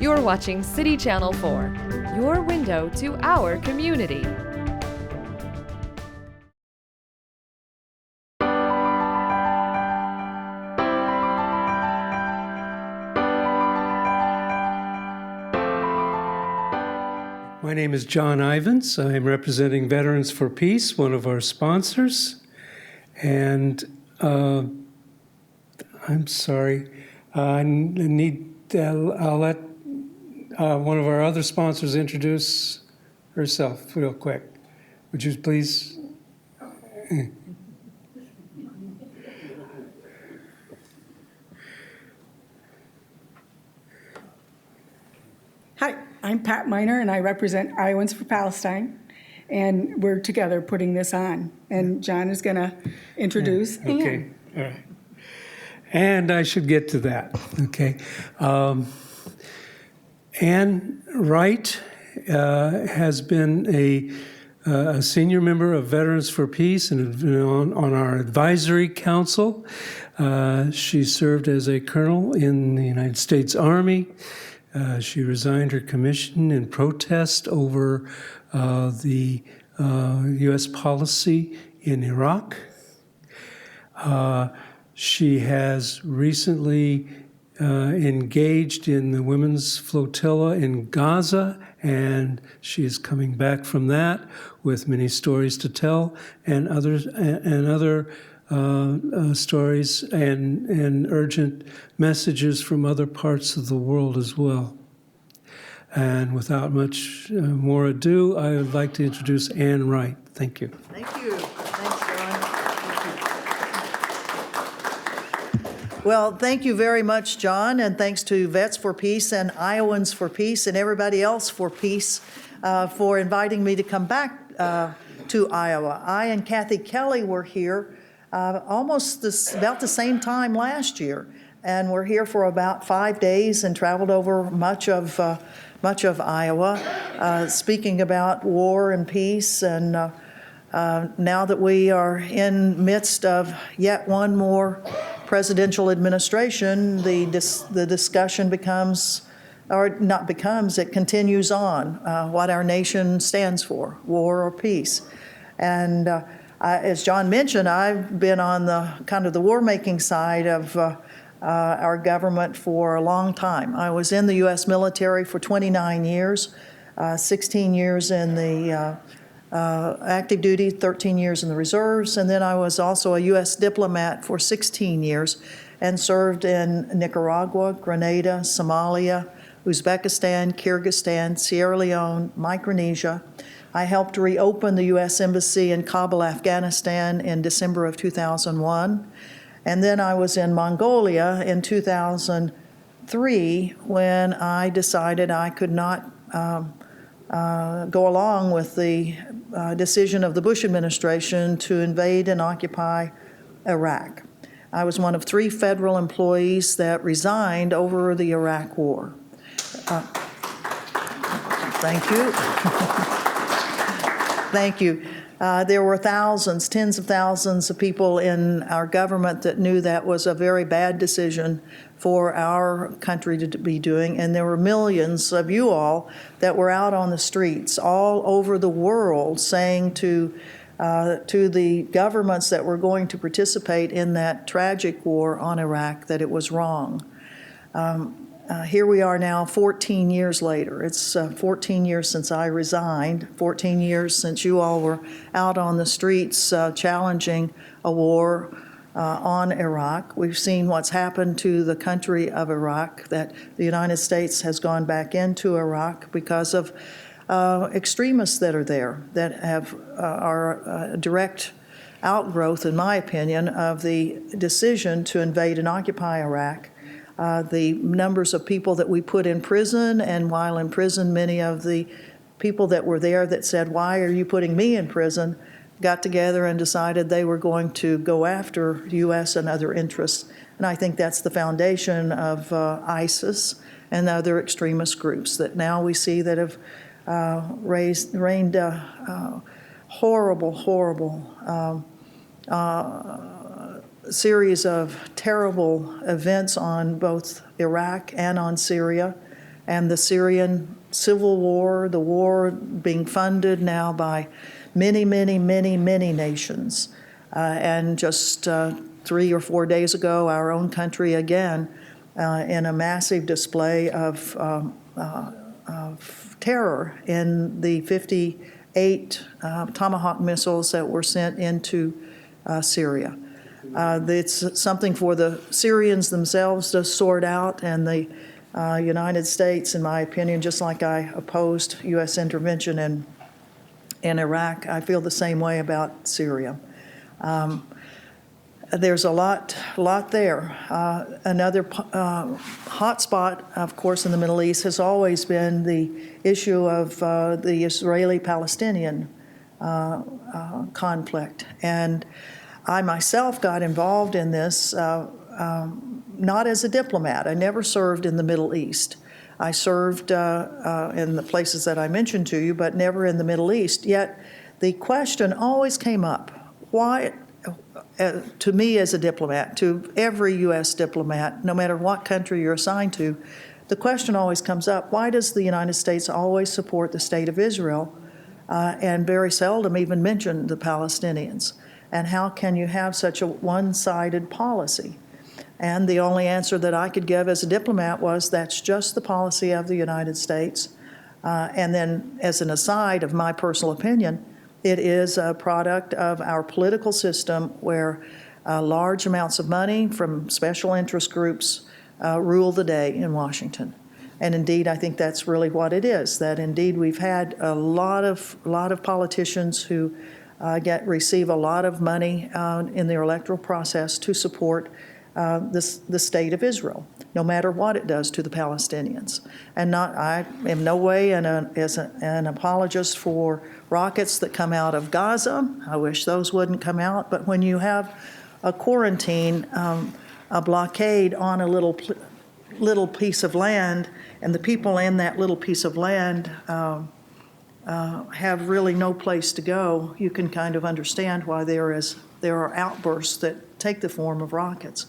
You're watching City Channel 4, your window to our community. My name is John Iowans. I'm representing Veterans for Peace, one of our sponsors. And I'm sorry, I'll let one of our other sponsors introduce herself real quick. Would you please? Hi, I'm Pat Miner, and I represent Iowans for Palestine, and we're together putting this on. And John is going to introduce Ann. Okay, all right. And I should get to that, okay. Ann Wright has been a senior member of Veterans for Peace and on our advisory council. She served as a colonel in the United States Army. She resigned her commission in protest over the US policy in Iraq. She has recently engaged in the women's flotilla in Gaza, and she is coming back from that with many stories to tell and other stories and urgent messages from other parts of the world as well. And without much more ado, I would like to introduce Ann Wright. Thank you. Thank you. Thanks, John. Thank you. Well, thank you very much, John, and thanks to Vets for Peace and Iowans for Peace and everybody else for peace for inviting me to come back to Iowa. I and Kathy Kelly were here about the same time last year, and we're here for about 5 days and traveled over much of Iowa, speaking about war and peace. And now that we are in midst of yet one more presidential administration, the discussion becomes, or not becomes, it continues on what our nation stands for, war or peace. And as John mentioned, I've been on the kind of the war-making side of our government for a long time. I was in the U.S. military for 29 years, 16 years in the active duty, 13 years in the reserves, and then I was also a U.S. diplomat for 16 years and served in Nicaragua, Grenada, Somalia, Uzbekistan, Kyrgyzstan, Sierra Leone, Micronesia. I helped reopen the US Embassy in Kabul, Afghanistan in December of 2001. And then I was in Mongolia in 2003 when I decided I could not go along with the decision of the Bush administration to invade and occupy Iraq. I was one of 3 federal employees that resigned over the Iraq War. Thank you. Thank you. There were thousands, tens of thousands of people in our government that knew that was a very bad decision for our country to be doing, and there were millions of you all that were out on the streets all over the world saying to the governments that were going to participate in that tragic war on Iraq that it was wrong. Here we are now 14 years later. It's 14 years since I resigned, 14 years since you all were out on the streets challenging a war on Iraq. We've seen what's happened to the country of Iraq, that the United States has gone back into Iraq because of extremists that are there that are a direct outgrowth, in my opinion, of the decision to invade and occupy Iraq. The numbers of people that we put in prison, and while in prison, many of the people that were there that said, "Why are you putting me in prison?" got together and decided they were going to go after U.S. and other interests. And I think that's the foundation of ISIS and other extremist groups that now we see that have rained horrible series of terrible events on both Iraq and on Syria. and the Syrian civil war, the war being funded now by many, many, many, many nations. And just 3 or 4 days ago, our own country again, in a massive display of terror in the 58 Tomahawk missiles that were sent into Syria. It's something for the Syrians themselves to sort out, and the United States, in my opinion, just like I opposed U.S. intervention in Iraq, I feel the same way about Syria. There's a lot there. Another hot spot, of course, in the Middle East has always been the issue of the Israeli-Palestinian conflict. And I myself got involved in this not as a diplomat. I never served in the Middle East. I served in the places that I mentioned to you, but never in the Middle East. Yet the question always came up, why, to me as a diplomat, to every U.S. diplomat, no matter what country you're assigned to, the question always comes up, why does the United States always support the state of Israel and very seldom even mention the Palestinians? And how can you have such a one-sided policy? And the only answer that I could give as a diplomat was that's just the policy of the United States. And then as an aside of my personal opinion, it is a product of our political system where large amounts of money from special interest groups rule the day in Washington. And indeed, I think that's really what it is, that indeed we've had a lot of politicians who receive a lot of money in their electoral process to support the state of Israel, no matter what it does to the Palestinians. And I am no way as an apologist for rockets that come out of Gaza. I wish those wouldn't come out. But when you have a quarantine, a blockade on a little piece of land, and the people in that little piece of land have really no place to go, you can kind of understand why there are outbursts that take the form of rockets.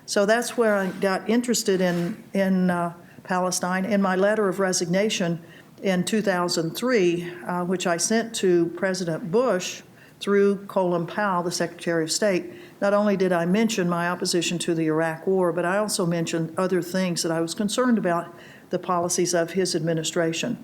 So that's where I got interested in Palestine. In my letter of resignation in 2003, which I sent to President Bush through Colin Powell, the Secretary of State, not only did I mention my opposition to the Iraq War, but I also mentioned other things that I was concerned about the policies of his administration.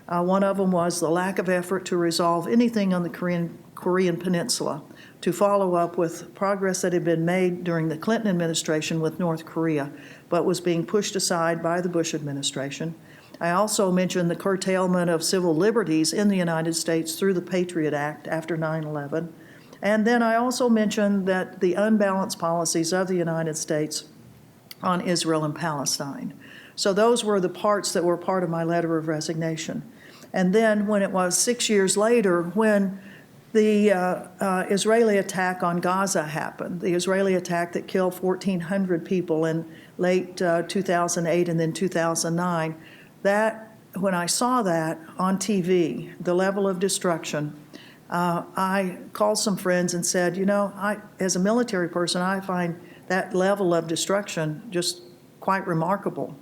One of them was the lack of effort to resolve anything on the Korean Peninsula, to follow up with progress that had been made during the Clinton administration with North Korea, but was being pushed aside by the Bush administration. I also mentioned the curtailment of civil liberties in the United States through the Patriot Act after 9/11. And then I also mentioned that the unbalanced policies of the United States on Israel and Palestine. So those were the parts that were part of my letter of resignation. And then when it was 6 years later, when the Israeli attack on Gaza happened, the Israeli attack that killed 1,400 people in late 2008 and then 2009, when I saw that on TV, the level of destruction, I called some friends and said, as a military person, I find that level of destruction just quite remarkable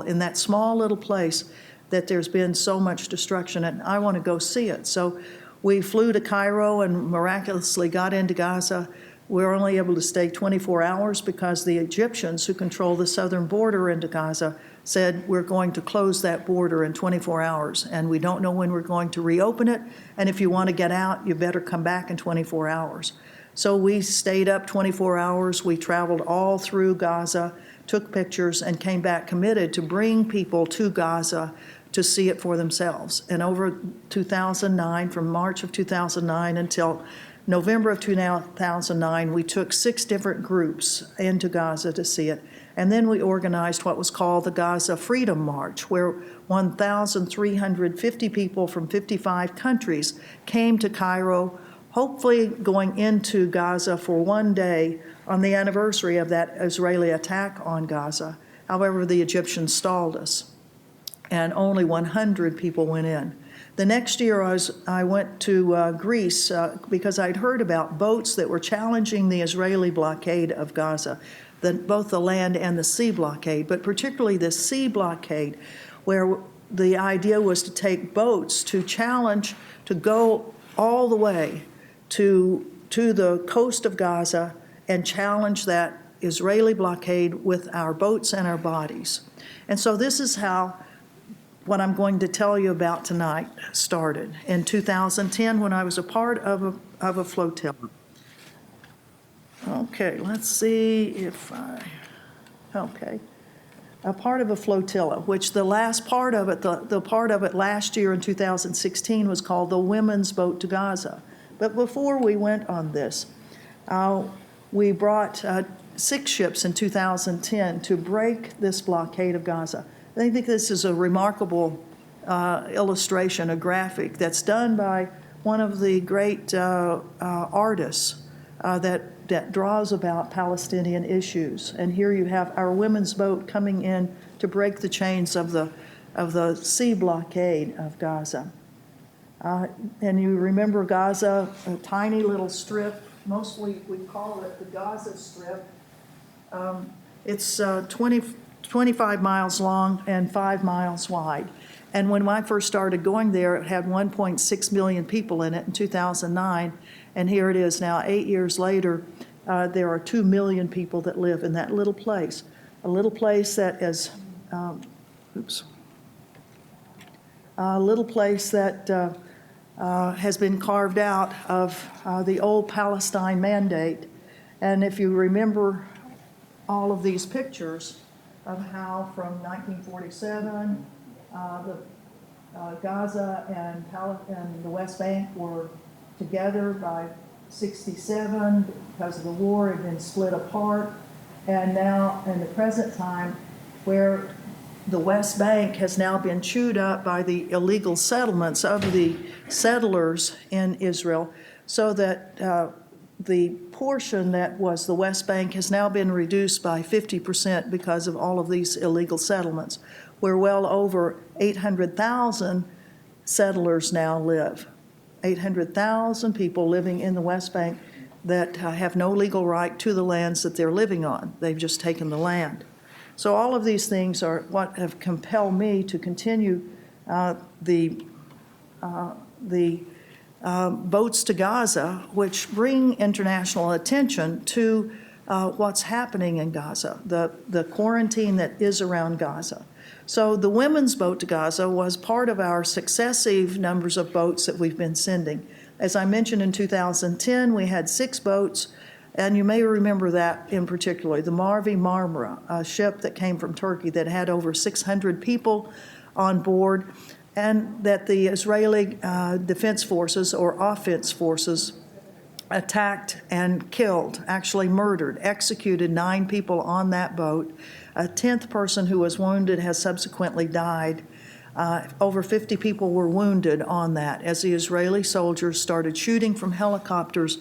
in that small little place that there's been so much destruction, and I want to go see it. So we flew to Cairo and miraculously got into Gaza. We were only able to stay 24 hours because the Egyptians who control the southern border into Gaza said we're going to close that border in 24 hours and we don't know when we're going to reopen it, and if you want to get out, you better come back in 24 hours. So we stayed up 24 hours. We traveled all through Gaza, took pictures, and came back committed to bring people to Gaza to see it for themselves. And over 2009, from March of 2009 until November of 2009, we took 6 different groups into Gaza to see it. And then we organized what was called the Gaza Freedom March, where 1,350 people from 55 countries came to Cairo, hopefully going into Gaza for one day on the anniversary of that Israeli attack on Gaza. However, the Egyptians stalled us, and only 100 people went in. The next year, I went to Greece because I'd heard about boats that were challenging the Israeli blockade of Gaza. both the land and the sea blockade, but particularly the sea blockade, where the idea was to take boats to challenge, to go all the way to the coast of Gaza and challenge that Israeli blockade with our boats and our bodies. And so this is how what I'm going to tell you about tonight started. In 2010, when I was a part of a flotilla. Okay, let's see if okay. A part of a flotilla, which the last part of it, the part of it last year in 2016 was called the Women's Boat to Gaza. But before we went on this, we brought 6 ships in 2010 to break this blockade of Gaza. I think this is a remarkable illustration, a graphic that's done by one of the great artists that draws about Palestinian issues. And here you have our women's boat coming in to break the chains of the sea blockade of Gaza. And you remember Gaza, a tiny little strip, mostly we call it the Gaza Strip. It's 25 miles long and 5 miles wide. And when I first started going there, it had 1.6 million people in it in 2009. And here it is now, 8 years later, there are 2 million people that live in that little place. A little place that is, a little place that has been carved out of the old Palestine Mandate. And if you remember all of these pictures of how from 1947, Gaza and the West Bank were together by 67 because of the war, had been split apart, and now in the present time where the West Bank has now been chewed up by the illegal settlements of the settlers in Israel, so that the portion that was the West Bank has now been reduced by 50% because of all of these illegal settlements, where well over 800,000 settlers now live. 800,000 people living in the West Bank that have no legal right to the lands that they're living on. They've just taken the land. So all of these things are what have compelled me to continue the boats to Gaza, which bring international attention to what's happening in Gaza, the quarantine that is around Gaza. So the women's boat to Gaza was part of our successive numbers of boats that we've been sending. As I mentioned, in 2010, we had 6 boats, and you may remember that in particular, the Mavi Marmara, a ship that came from Turkey that had over 600 people on board, and that the Israeli Defense Forces or offense forces attacked and killed, actually murdered, executed 9 people on that boat. A 10th person who was wounded has subsequently died. Over 50 people were wounded on that as the Israeli soldiers started shooting from helicopters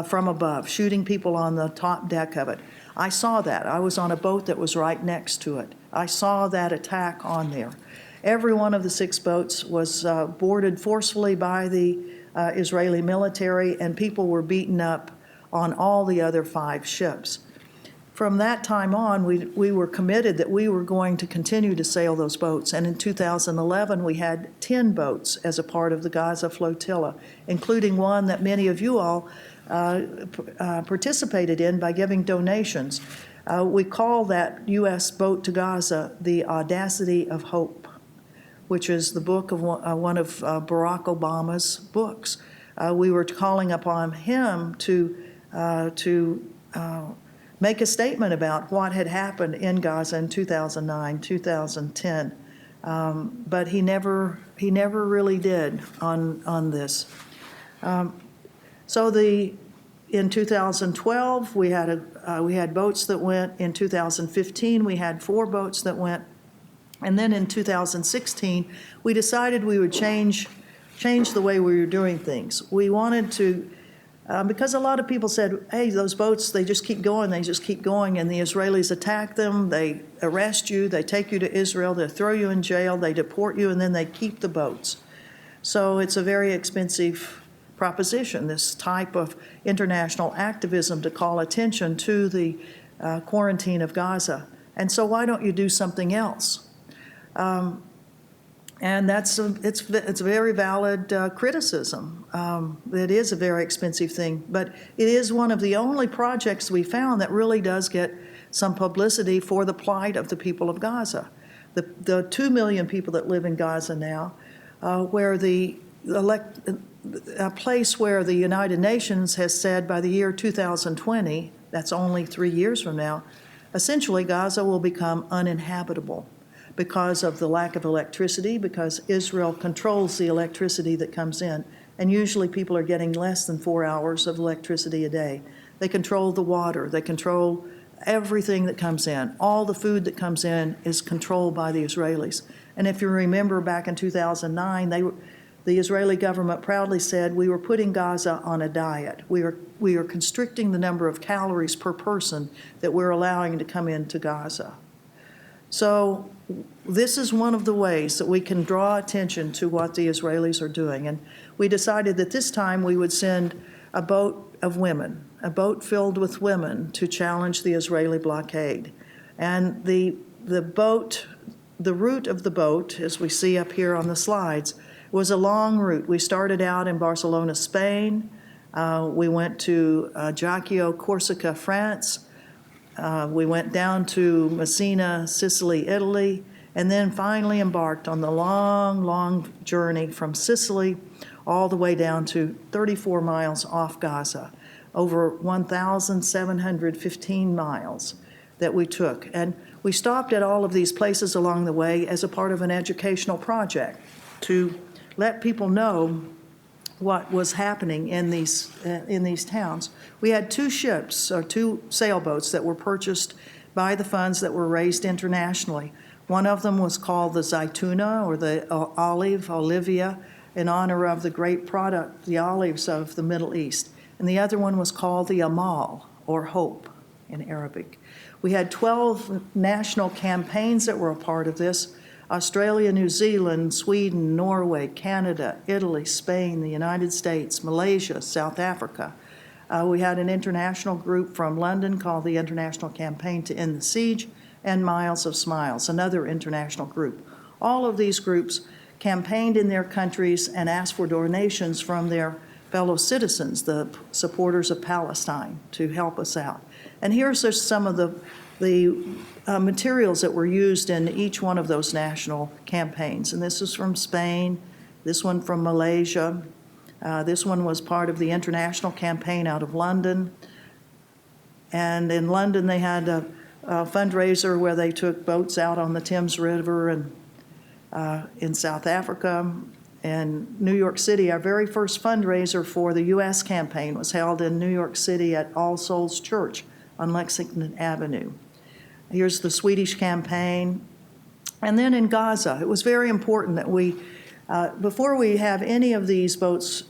from above, shooting people on the top deck of it. I saw that. I was on a boat that was right next to it. I saw that attack on there. Every one of the 6 boats was boarded forcefully by the Israeli military, and people were beaten up on all the other 5 ships. From that time on, we were committed that we were going to continue to sail those boats. And in 2011, we had 10 boats as a part of the Gaza Flotilla, including one that many of you all participated in by giving donations. We call that U.S. boat to Gaza the Audacity of Hope, which is the book of one of Barack Obama's books. We were calling upon him to make a statement about what had happened in Gaza in 2009, 2010, but he never really did on this. So in 2012 we had boats that went. In 2015 we had 4 boats that went, and then in 2016 we decided we would change the way we were doing things. We wanted to. Because a lot of people said, hey, those boats, they just keep going, and the Israelis attack them, they arrest you, they take you to Israel, they throw you in jail, they deport you, and then they keep the boats. So it's a very expensive proposition, this type of international activism to call attention to the quarantine of Gaza. And so why don't you do something else? And it's a very valid criticism. It is a very expensive thing, but it is one of the only projects we found that really does get some publicity for the plight of the people of Gaza. The 2 million people that live in Gaza now, where a place where the United Nations has said by the year 2020, that's only 3 years from now, essentially Gaza will become uninhabitable because of the lack of electricity, because Israel controls the electricity that comes in. And usually people are getting less than 4 hours of electricity a day. They control the water, they control everything that comes in. All the food that comes in is controlled by the Israelis. And if you remember back in 2009, the Israeli government proudly said we were putting Gaza on a diet. We are constricting the number of calories per person that we're allowing to come into Gaza. So this is one of the ways that we can draw attention to what the Israelis are doing. And we decided that this time we would send a boat of women, a boat filled with women to challenge the Israeli blockade. And the route of the boat, as we see up here on the slides, was a long route. We started out in Barcelona, Spain. We went to Ajaccio, Corsica, France. We went down to Messina, Sicily, Italy, and then finally embarked on the long, long journey from Sicily all the way down to 34 miles off Gaza, over 1,715 miles that we took. And we stopped at all of these places along the way as a part of an educational project to let people know what was happening in these towns. We had 2 ships, or 2 sailboats that were purchased by the funds that were raised internationally. One of them was called the Zaytouna, or the Olivia, in honor of the great product, the olives of the Middle East. And the other one was called the Amal, or hope in Arabic. We had 12 national campaigns that were a part of this. Australia, New Zealand, Sweden, Norway, Canada, Italy, Spain, the United States, Malaysia, South Africa. We had an international group from London called the International Campaign to End the Siege, and Miles of Smiles, another international group. All of these groups campaigned in their countries and asked for donations from their fellow citizens, the supporters of Palestine, to help us out. And here's just some of the materials that were used in each one of those national campaigns. And this is from Spain, this one from Malaysia. This one was part of the international campaign out of London. And in London, they had a fundraiser where they took boats out on the Thames River, and in South Africa. And New York City, our very first fundraiser for the US campaign was held in New York City at All Souls Church on Lexington Avenue. Here's the Swedish campaign. And then in Gaza, it was very important that we, before we have any of these boats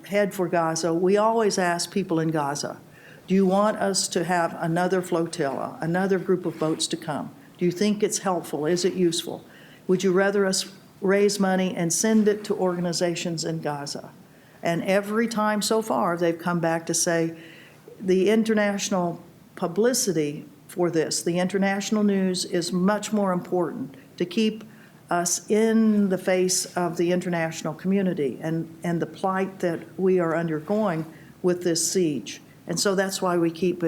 head for Gaza, we always ask people in Gaza, do you want us to have another flotilla, another group of boats to come? Do you think it's helpful? Is it useful? Would you rather us raise money and send it to organizations in Gaza? And every time so far, they've come back to say the international publicity for this, the international news, is much more important to keep us in the face of the international community and the plight that we are undergoing with this siege. And so that's why we keep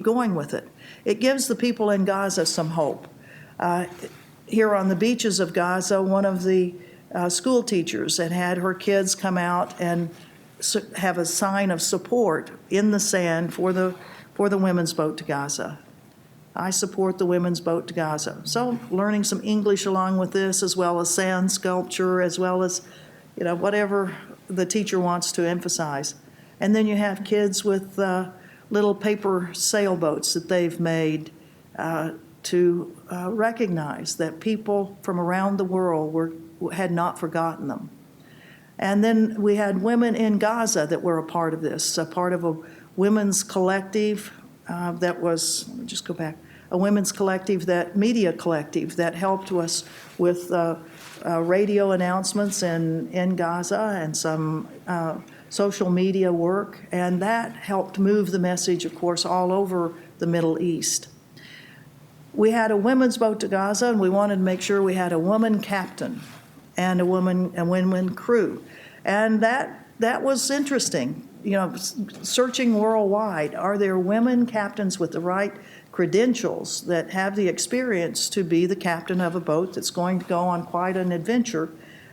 going with it. It gives the people in Gaza some hope. Here on the beaches of Gaza, one of the school teachers had her kids come out and have a sign of support in the sand for the women's boat to Gaza. I support the women's boat to Gaza. So learning some English along with this, as well as sand sculpture, as well as whatever the teacher wants to emphasize. And then you have kids with little paper sailboats that they've made to recognize that people from around the world had not forgotten them. And then we had women in Gaza that were a part of this, a part of a women's collective that was, let me just go back, a women's collective, media collective that helped us with radio announcements in Gaza and some social media work. And that helped move the message, of course, all over the Middle East. We had a women's boat to Gaza, and we wanted to make sure we had a woman captain and a women crew. And that was interesting. You know, searching worldwide, are there women captains with the right credentials that have the experience to be the captain of a boat that's going to go on quite an adventure,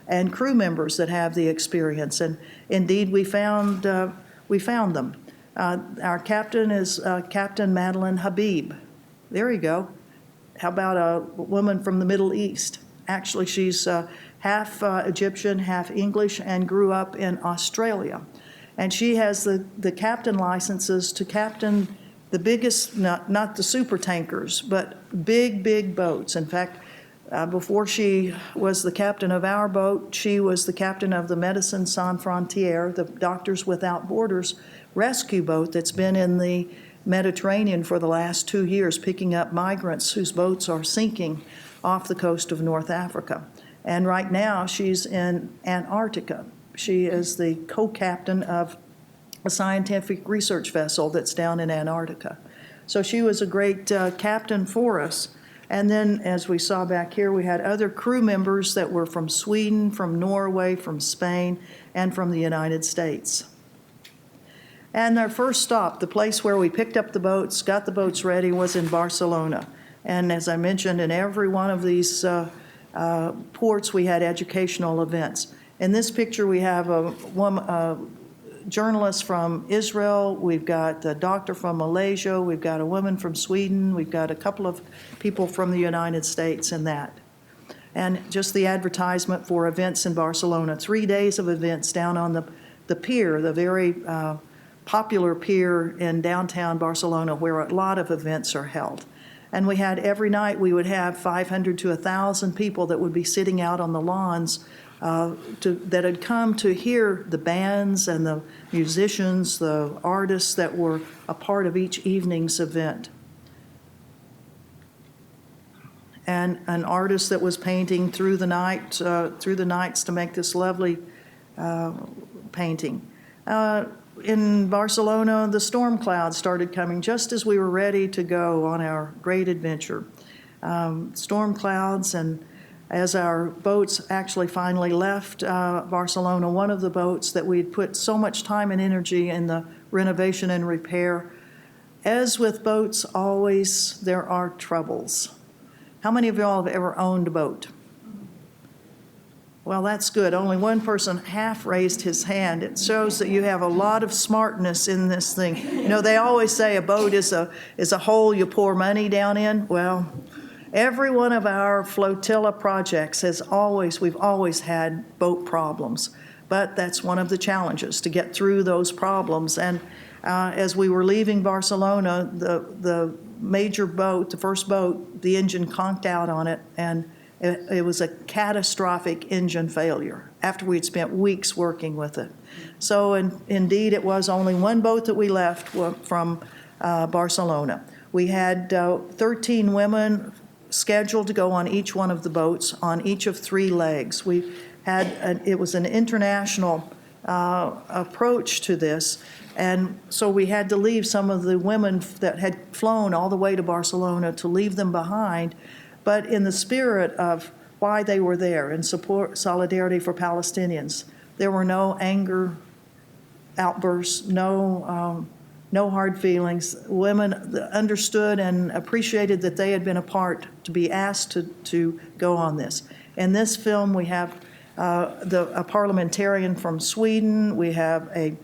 and crew members that have the experience? And indeed, we found them. Our captain is Captain Madeleine Habib. There you go. How about a woman from the Middle East? Actually, she's half Egyptian, half English, and grew up in Australia. And she has the captain licenses to captain the biggest, not the super tankers, but big boats. In fact, before she was the captain of our boat, she was the captain of the Médecins Sans Frontières, the Doctors Without Borders rescue boat that's been in the Mediterranean for the last 2 years, picking up migrants whose boats are sinking off the coast of North Africa. And right now, she's in Antarctica. She is the co-captain of a scientific research vessel that's down in Antarctica. So she was a great captain for us. And then, as we saw back here, we had other crew members that were from Sweden, from Norway, from Spain, and from the United States. And our first stop, the place where we picked up the boats, got the boats ready, was in Barcelona. And as I mentioned, in every one of these ports, we had educational events. In this picture, we have a journalist from Israel, we've got a doctor from Malaysia, we've got a woman from Sweden, we've got a couple of people from the United States in that. And just the advertisement for events in Barcelona, 3 days of events down on the pier, the very popular pier in downtown Barcelona, where a lot of events are held. And we had, every night we would have 500 to 1,000 people that would be sitting out on the lawns that had come to hear the bands and the musicians, the artists that were a part of each evening's event. And an artist that was painting through the nights to make this lovely painting. In Barcelona, the storm clouds started coming just as we were ready to go on our great adventure. Storm clouds, and as our boats actually finally left Barcelona, one of the boats that we'd put so much time and energy in the renovation and repair, as with boats always, there are troubles. How many of y'all have ever owned a boat? Well, that's good. Only one person half raised his hand. It shows that you have a lot of smartness in this thing. You know, they always say a boat is a hole you pour money down in. Well, every one of our flotilla projects we've always had boat problems. But that's one of the challenges, to get through those problems. And as we were leaving Barcelona, the major boat, the first boat, the engine conked out on it, and it was a catastrophic engine failure after we'd spent weeks working with it. So indeed, it was only one boat that we left from Barcelona. We had 13 women scheduled to go on each one of the boats on each of 3 legs. It was an international approach to this, and so we had to leave some of the women that had flown all the way to Barcelona, to leave them behind, but in the spirit of why they were there, in solidarity for Palestinians. There were no anger outbursts, no hard feelings. Women understood and appreciated that they had been a part to be asked to go on this. In this film, we have a parliamentarian from Sweden, we have a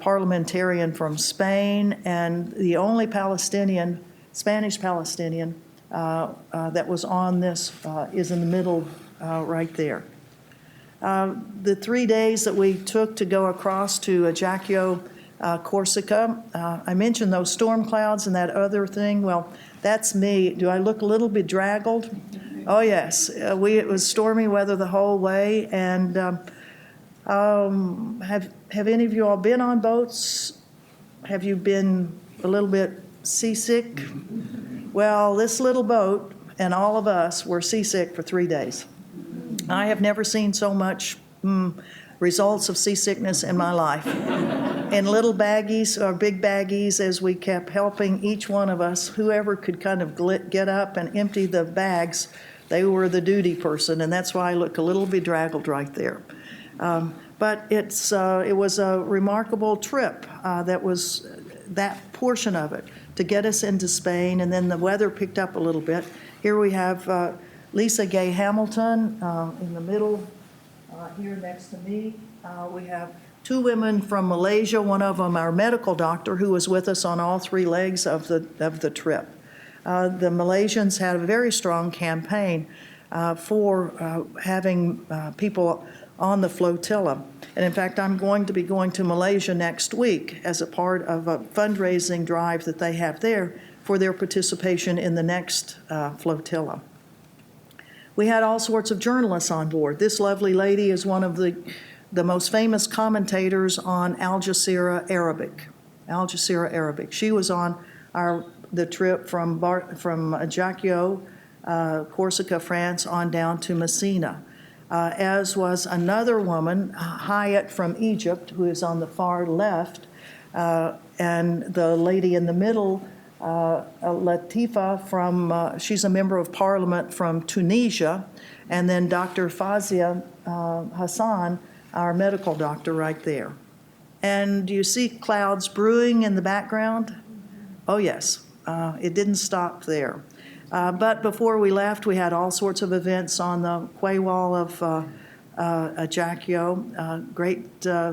parliamentarian from Spain, and the only Spanish Palestinian that was on this is in the middle right there. The 3 days that we took to go across to Ajaccio, Corsica, I mentioned those storm clouds and that other thing. Well, that's me. Do I look a little bedraggled? Oh, yes. It was stormy weather the whole way. And have any of you all been on boats? Have you been a little bit seasick? Well, this little boat and all of us were seasick for 3 days. I have never seen so much results of seasickness in my life. in little baggies or big baggies as we kept helping each one of us, whoever could kind of get up and empty the bags, they were the duty person, and that's why I look a little bedraggled right there. But it was a remarkable trip. That was that portion of it to get us into Spain, and then the weather picked up a little bit. Here we have Lisa Gay Hamilton in the middle, here next to me. We have two women from Malaysia, one of them our medical doctor who was with us on all three legs of the trip. The Malaysians had a very strong campaign for having people on the flotilla. And in fact, I'm going to be going to Malaysia next week as a part of a fundraising drive that they have there for their participation in the next flotilla. We had all sorts of journalists on board. This lovely lady is one of the most famous commentators on Al Jazeera Arabic. Al Jazeera Arabic. She was on the trip from Ajaccio, Corsica, France, on down to Messina. As was another woman, Hayat from Egypt, who is on the far left, and the lady in the middle, Latifa she's a member of parliament from Tunisia, and then Dr. Fauzia Hassan, our medical doctor right there. And do you see clouds brewing in the background? Oh yes, it didn't stop there. But before we left, we had all sorts of events on the quay wall of Ajaccio, great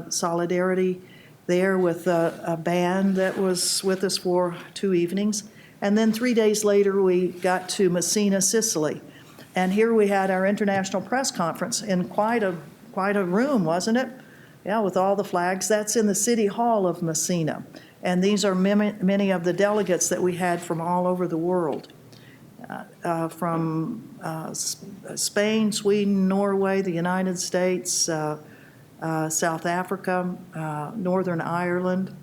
solidarity there with a band that was with us for 2 evenings. And then 3 days later, we got to Messina, Sicily. And here we had our international press conference in quite a room, wasn't it? Yeah, with all the flags. That's in the City Hall of Messina. And these are many of the delegates that we had from all over the world. From Spain, Sweden, Norway, the United States, South Africa, Northern Ireland.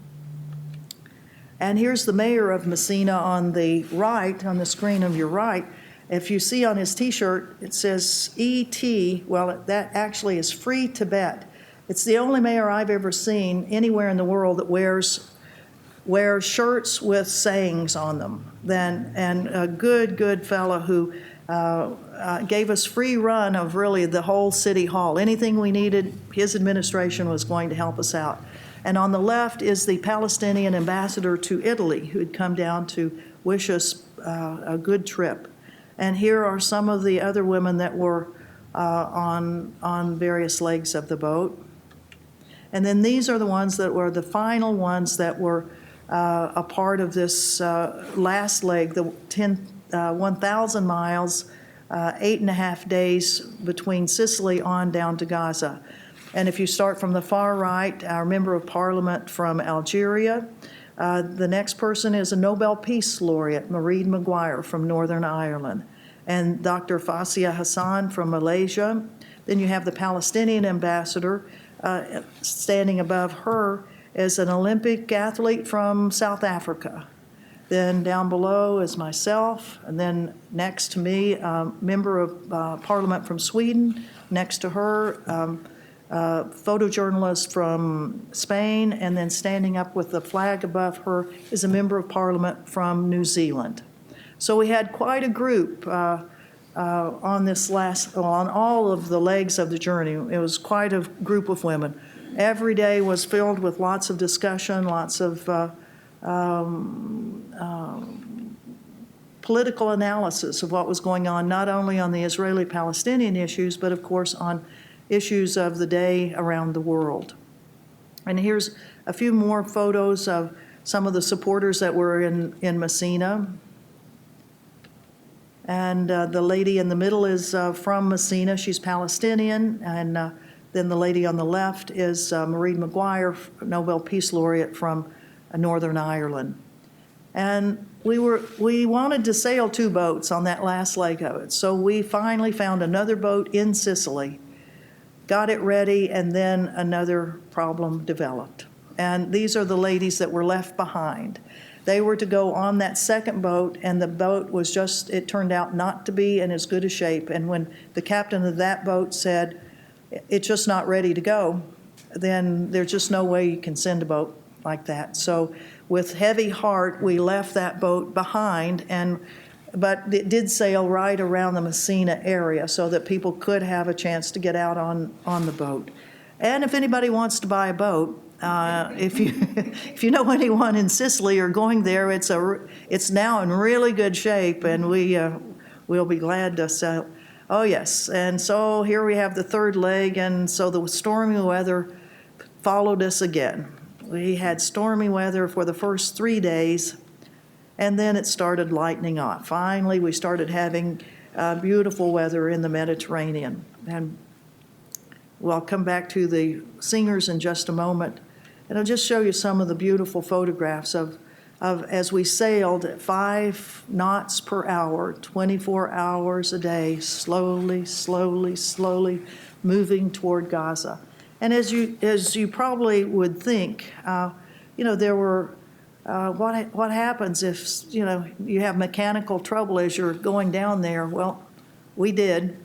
And here's the mayor of Messina on the right, on the screen of your right. If you see on his T-shirt, it says E.T. Well, that actually is Free Tibet. It's the only mayor I've ever seen anywhere in the world that wears shirts with sayings on them. And a good fellow who gave us free run of really the whole city hall. Anything we needed, his administration was going to help us out. And on the left is the Palestinian ambassador to Italy, who had come down to wish us a good trip. And here are some of the other women that were on various legs of the boat. And then these are the ones that were the final ones that were a part of this last leg, the 1,000 miles, 8.5 days between Sicily on down to Gaza. And if you start from the far right, our member of parliament from Algeria, the next person is a Nobel Peace Laureate, Maureen Maguire from Northern Ireland, and Dr. Fauzia Hassan from Malaysia. Then you have the Palestinian ambassador. Standing above her is an Olympic athlete from South Africa. Then down below is myself, and then next to me, member of parliament from Sweden. Next to her, photojournalist from Spain, and then standing up with the flag above her is a member of parliament from New Zealand. So we had quite a group on all of the legs of the journey. It was quite a group of women. Every day was filled with lots of discussion, lots of political analysis of what was going on, not only on the Israeli-Palestinian issues, but of course on issues of the day around the world. And here's a few more photos of some of the supporters that were in Messina. And the lady in the middle is from Messina. She's Palestinian. And then the lady on the left is Maureen Maguire, Nobel Peace Laureate from Northern Ireland. And we wanted to sail 2 boats on that last leg of it. So we finally found another boat in Sicily, got it ready, and then another problem developed. And these are the ladies that were left behind. They were to go on that second boat, and the boat was it turned out not to be in as good a shape. And when the captain of that boat said, it's just not ready to go, then there's just no way you can send a boat like that. So with heavy heart, we left that boat behind, but it did sail right around the Messina area so that people could have a chance to get out on the boat. And if anybody wants to buy a boat, if you know anyone in Sicily or going there, it's now in really good shape, and we'll be glad to sell. Oh yes, and so here we have the third leg, and so the stormy weather followed us again. We had stormy weather for the first 3 days, and then it started lightening off. Finally, we started having beautiful weather in the Mediterranean, and well, I'll come back to the singers in just a moment, and I'll just show you some of the beautiful photographs of as we sailed at 5 knots per hour, 24 hours a day, slowly, slowly, slowly moving toward Gaza. And as you probably would think, there were what happens if you have mechanical trouble as you're going down there? Well, we did,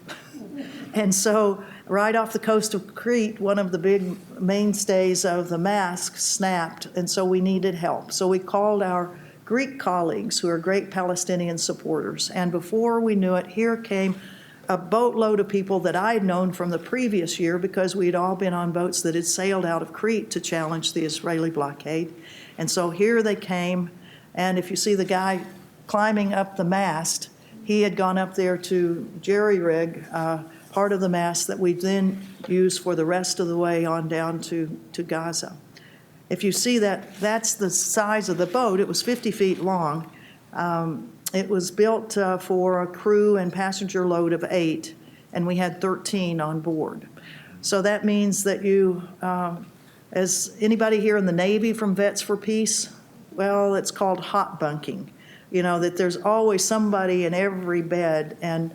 and so. Right off the coast of Crete, one of the big mainstays of the mast snapped, and so we needed help. So we called our Greek colleagues, who are great Palestinian supporters, and before we knew it, here came a boatload of people that I had known from the previous year because we'd all been on boats that had sailed out of Crete to challenge the Israeli blockade. And so here they came, and if you see the guy climbing up the mast, he had gone up there to jerry-rig part of the mast that we then use for the rest of the way on down to Gaza. If you see that's the size of the boat. It was 50 feet long. It was built for a crew and passenger load of 8, and we had 13 on board. So that means that as anybody here in the Navy from Vets for Peace? Well, it's called hot bunking. That there's always somebody in every bed, and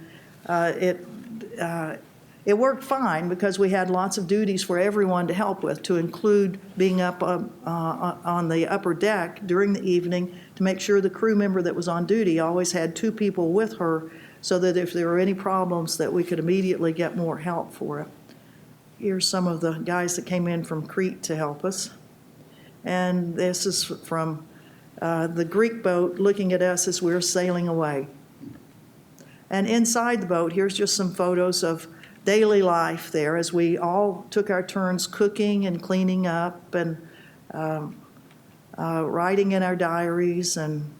it worked fine because we had lots of duties for everyone to help with, to include being up on the upper deck during the evening to make sure the crew member that was on duty always had 2 people with her so that if there were any problems that we could immediately get more help for it. Here's some of the guys that came in from Crete to help us. And this is from the Greek boat looking at us as we're sailing away. And inside the boat, here's just some photos of daily life there as we all took our turns cooking and cleaning up and writing in our diaries. And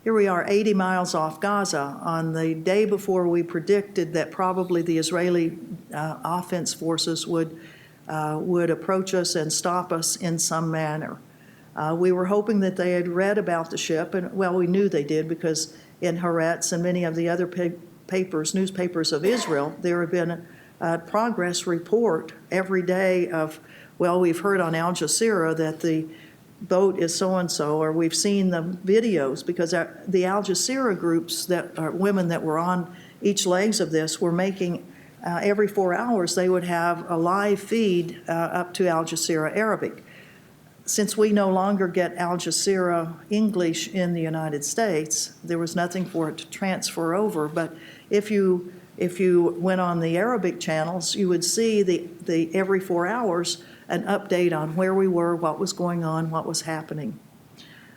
here we are 80 miles off Gaza on the day before we predicted that probably the Israeli offense forces would approach us and stop us in some manner. We were hoping that they had read about the ship, and well, we knew they did because in Haaretz and many of the other newspapers of Israel, there had been a progress report every day of, well, we've heard on Al Jazeera that the boat is so-and-so, or we've seen the videos, because the Al Jazeera groups that are women that were on each legs of this were making, every 4 hours, they would have a live feed up to Al Jazeera Arabic. Since we no longer get Al Jazeera English in the United States, there was nothing for it to transfer over. But if you went on the Arabic channels, you would see the every 4 hours an update on where we were, what was going on, what was happening.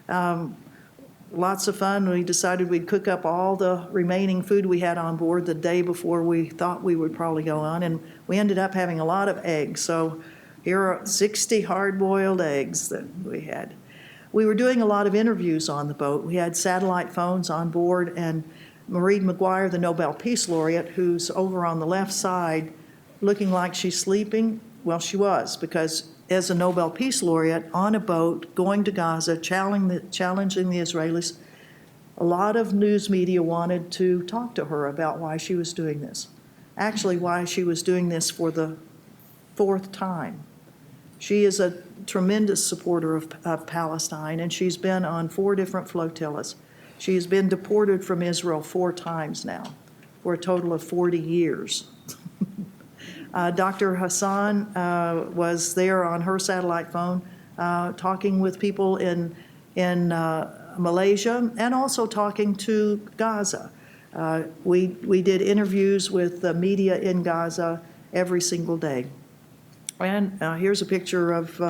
Lots of fun. We decided we'd cook up all the remaining food we had on board the day before we thought we would probably go on, and we ended up having a lot of eggs. So here are 60 hard-boiled eggs that we had. We were doing a lot of interviews on the boat. We had satellite phones on board, and Maureen McGuire, the Nobel Peace Laureate, who's over on the left side looking like she's sleeping, well, she was, because as a Nobel Peace Laureate on a boat going to Gaza, challenging the Israelis, a lot of news media wanted to talk to her about why she was doing this. Actually, why she was doing this for the 4th time. She is a tremendous supporter of Palestine, and she's been on 4 different flotillas. She has been deported from Israel 4 times now, for a total of 40 years. Dr. Hassan was there on her satellite phone talking with people in Malaysia and also talking to Gaza. We did interviews with the media in Gaza every single day. And here's a picture of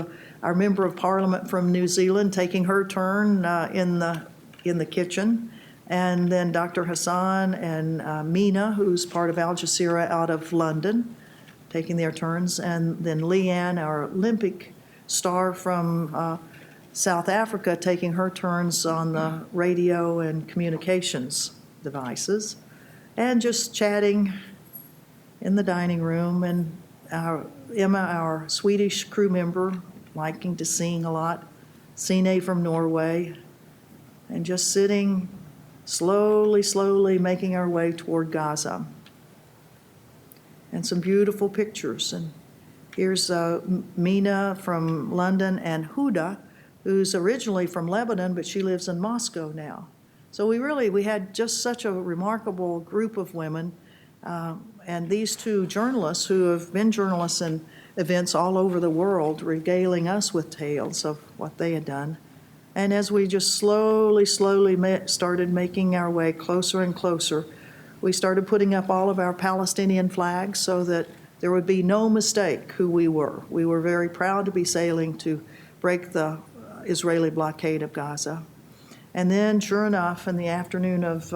our member of parliament from New Zealand taking her turn in the kitchen. And then Dr. Hassan and Mena, who's part of Al Jazeera out of London, taking their turns. And then Leigh Ann, our Olympic star from South Africa, taking her turns on the radio and communications devices. And just chatting in the dining room. And Emma, our Swedish crew member, liking to sing a lot, Sine from Norway, and just sitting slowly making our way toward Gaza. And some beautiful pictures. And here's Mena from London and Huda, who's originally from Lebanon, but she lives in Moscow now. So we had just such a remarkable group of women. And these two journalists who have been journalists in events all over the world, regaling us with tales of what they had done. And as we just slowly started making our way closer and closer, we started putting up all of our Palestinian flags so that there would be no mistake who we were. We were very proud to be sailing to break the Israeli blockade of Gaza. And then, sure enough, in the afternoon of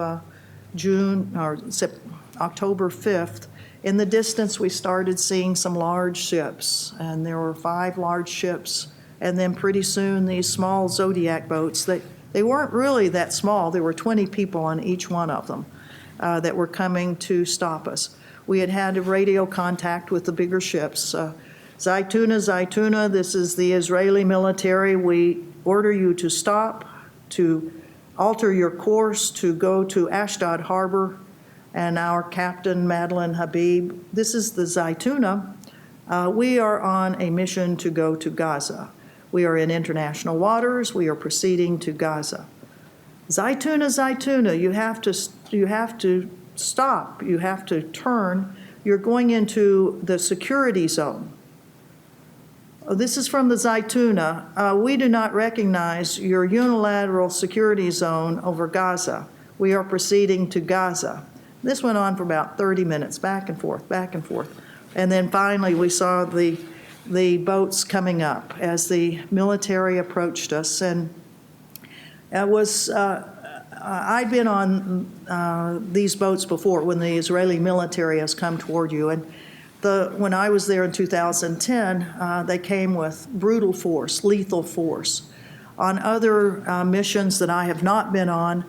October 5th, in the distance we started seeing some large ships, and there were 5 large ships, and then pretty soon these small Zodiac boats, they weren't really that small, there were 20 people on each one of them that were coming to stop us. We had a radio contact with the bigger ships. Zaytouna, this is the Israeli military. We order you to stop, to alter your course, to go to Ashdod Harbor. And our captain, Madeleine, Habib, this is the Zaytouna. We are on a mission to go to Gaza. We are in international waters. We are proceeding to Gaza. Zaytouna, you have to stop. You have to turn. You're going into the security zone. This is from the Zaytouna. We do not recognize your unilateral security zone over Gaza. We are proceeding to Gaza. This went on for about 30 minutes, back and forth. And then finally we saw the boats coming up as the military approached us. And it was, I'd been on these boats before when the Israeli military has come toward you. And when I was there in 2010, they came with brutal force, lethal force. On other missions that I have not been on,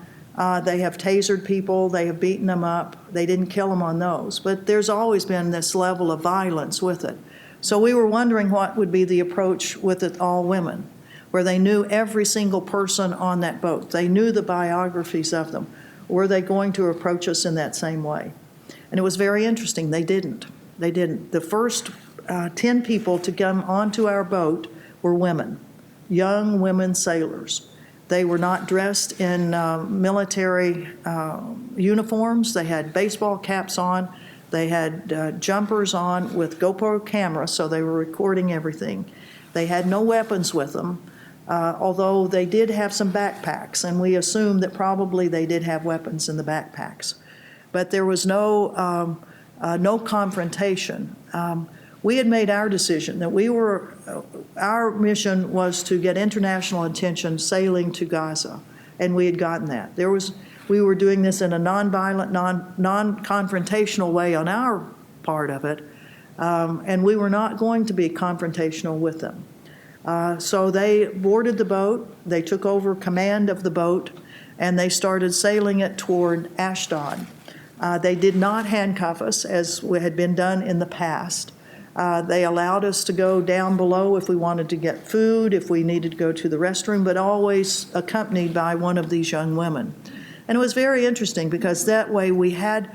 they have tasered people, they have beaten them up. They didn't kill them on those. But there's always been this level of violence with it. So we were wondering what would be the approach with it all women, where they knew every single person on that boat. They knew the biographies of them. Were they going to approach us in that same way? And it was very interesting. They didn't. The first 10 people to come onto our boat were women, young women sailors. They were not dressed in military uniforms. They had baseball caps on. They had jumpers on with GoPro cameras, so they were recording everything. They had no weapons with them, although they did have some backpacks, and we assumed that probably they did have weapons in the backpacks. But there was no confrontation. We had made our decision that our mission was to get international attention sailing to Gaza, and we had gotten that. We were doing this in a nonviolent, non-confrontational way on our part of it, and we were not going to be confrontational with them. So they boarded the boat, they took over command of the boat, and they started sailing it toward Ashdod. They did not handcuff us as had been done in the past. They allowed us to go down below if we wanted to get food, if we needed to go to the restroom, but always accompanied by one of these young women. And it was very interesting because that way we had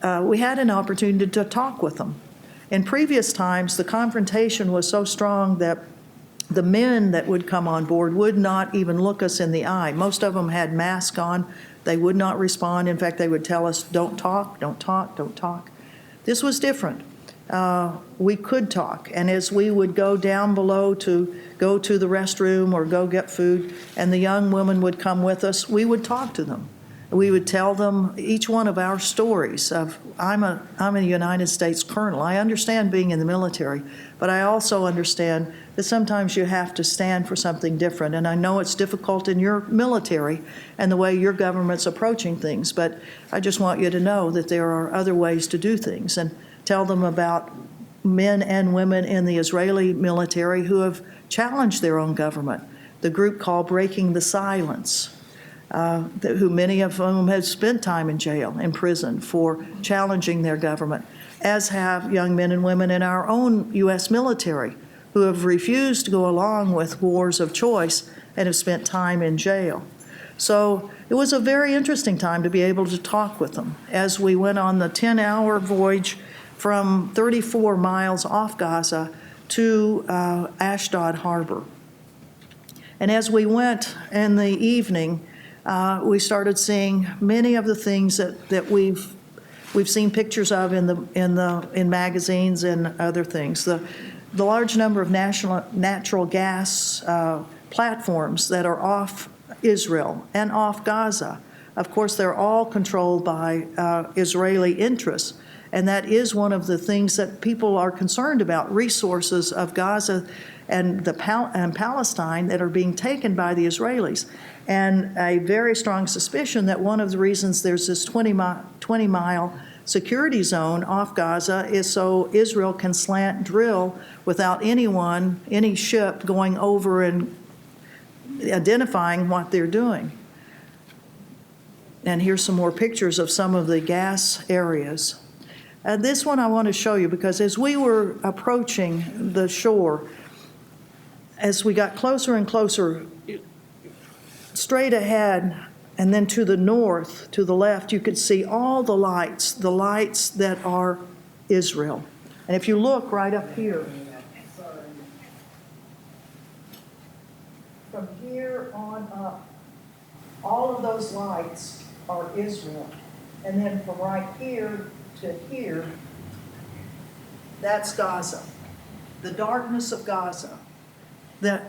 an opportunity to talk with them. In previous times, the confrontation was so strong that the men that would come on board would not even look us in the eye. Most of them had masks on. They would not respond. In fact, they would tell us, don't talk, don't talk, don't talk. This was different. We could talk, and as we would go down below to go to the restroom or go get food, and the young women would come with us, we would talk to them. We would tell them each one of our stories of, I'm a United States colonel. I understand being in the military, but I also understand that sometimes you have to stand for something different. And I know it's difficult in your military and the way your government's approaching things, but I just want you to know that there are other ways to do things, and tell them about men and women in the Israeli military who have challenged their own government. The group called Breaking the Silence, who many of them have spent time in jail, in prison, for challenging their government, as have young men and women in our own U.S. military who have refused to go along with wars of choice and have spent time in jail. So it was a very interesting time to be able to talk with them as we went on the 10-hour voyage from 34 miles off Gaza to Ashdod Harbor. And as we went in the evening, we started seeing many of the things that we've seen pictures of in magazines and other things. The large number of natural gas platforms that are off Israel and off Gaza. Of course, they're all controlled by Israeli interests, and that is one of the things that people are concerned about, resources of Gaza and Palestine that are being taken by the Israelis. And a very strong suspicion that one of the reasons there's this 20-mile security zone off Gaza is so Israel can slant drill without any ship going over and identifying what they're doing. And here's some more pictures of some of the gas areas. This one I want to show you because as we were approaching the shore, as we got closer and closer, straight ahead and then to the north, to the left, you could see all the lights that are Israel. And if you look right up here, from here on up, all of those lights are Israel. And then from right here to here, that's Gaza, the darkness of Gaza.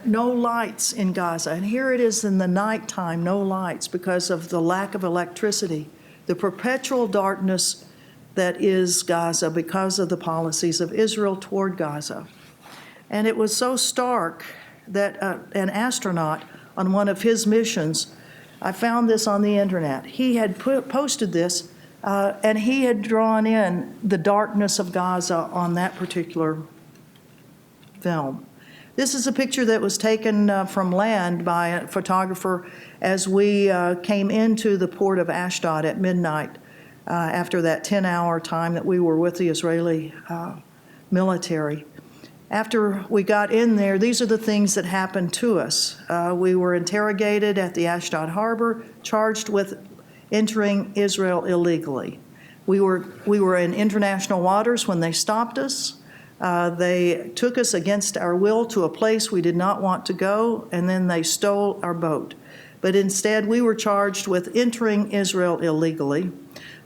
No lights in Gaza. And here it is in the nighttime, no lights because of the lack of electricity, the perpetual darkness that is Gaza because of the policies of Israel toward Gaza. And it was so stark that an astronaut on one of his missions, I found this on the internet, he had posted this and he had drawn in the darkness of Gaza on that particular film. This is a picture that was taken from land by a photographer as we came into the port of Ashdod at midnight after that 10-hour time that we were with the Israeli military. After we got in there, these are the things that happened to us. We were interrogated at the Ashdod harbor, charged with entering Israel illegally. We were in international waters when they stopped us. They took us against our will to a place we did not want to go, and then they stole our boat. But instead, we were charged with entering Israel illegally.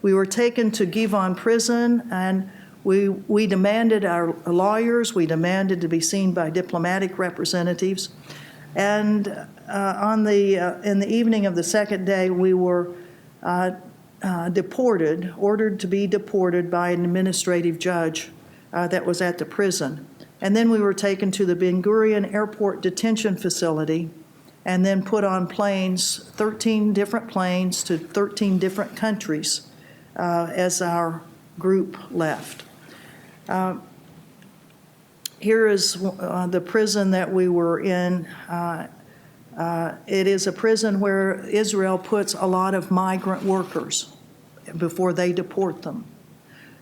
We were taken to Givon Prison, and we demanded our lawyers, we demanded to be seen by diplomatic representatives. And in the evening of the second day, we were ordered to be deported by an administrative judge that was at the prison. And then we were taken to the Ben Gurion Airport Detention Facility and then put on planes, 13 different planes to 13 different countries as our group left. Here is the prison that we were in. It is a prison where Israel puts a lot of migrant workers before they deport them.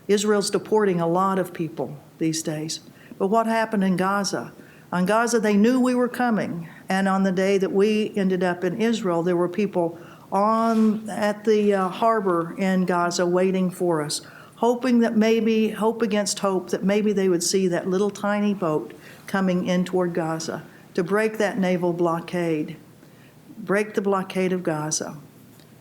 Israel's deporting a lot of people these days. But what happened in Gaza? On Gaza, they knew we were coming. And on the day that we ended up in Israel, there were people at the harbor in Gaza waiting for us, hoping that maybe, hope against hope, that maybe they would see that little tiny boat coming in toward Gaza to break that naval blockade, break the blockade of Gaza.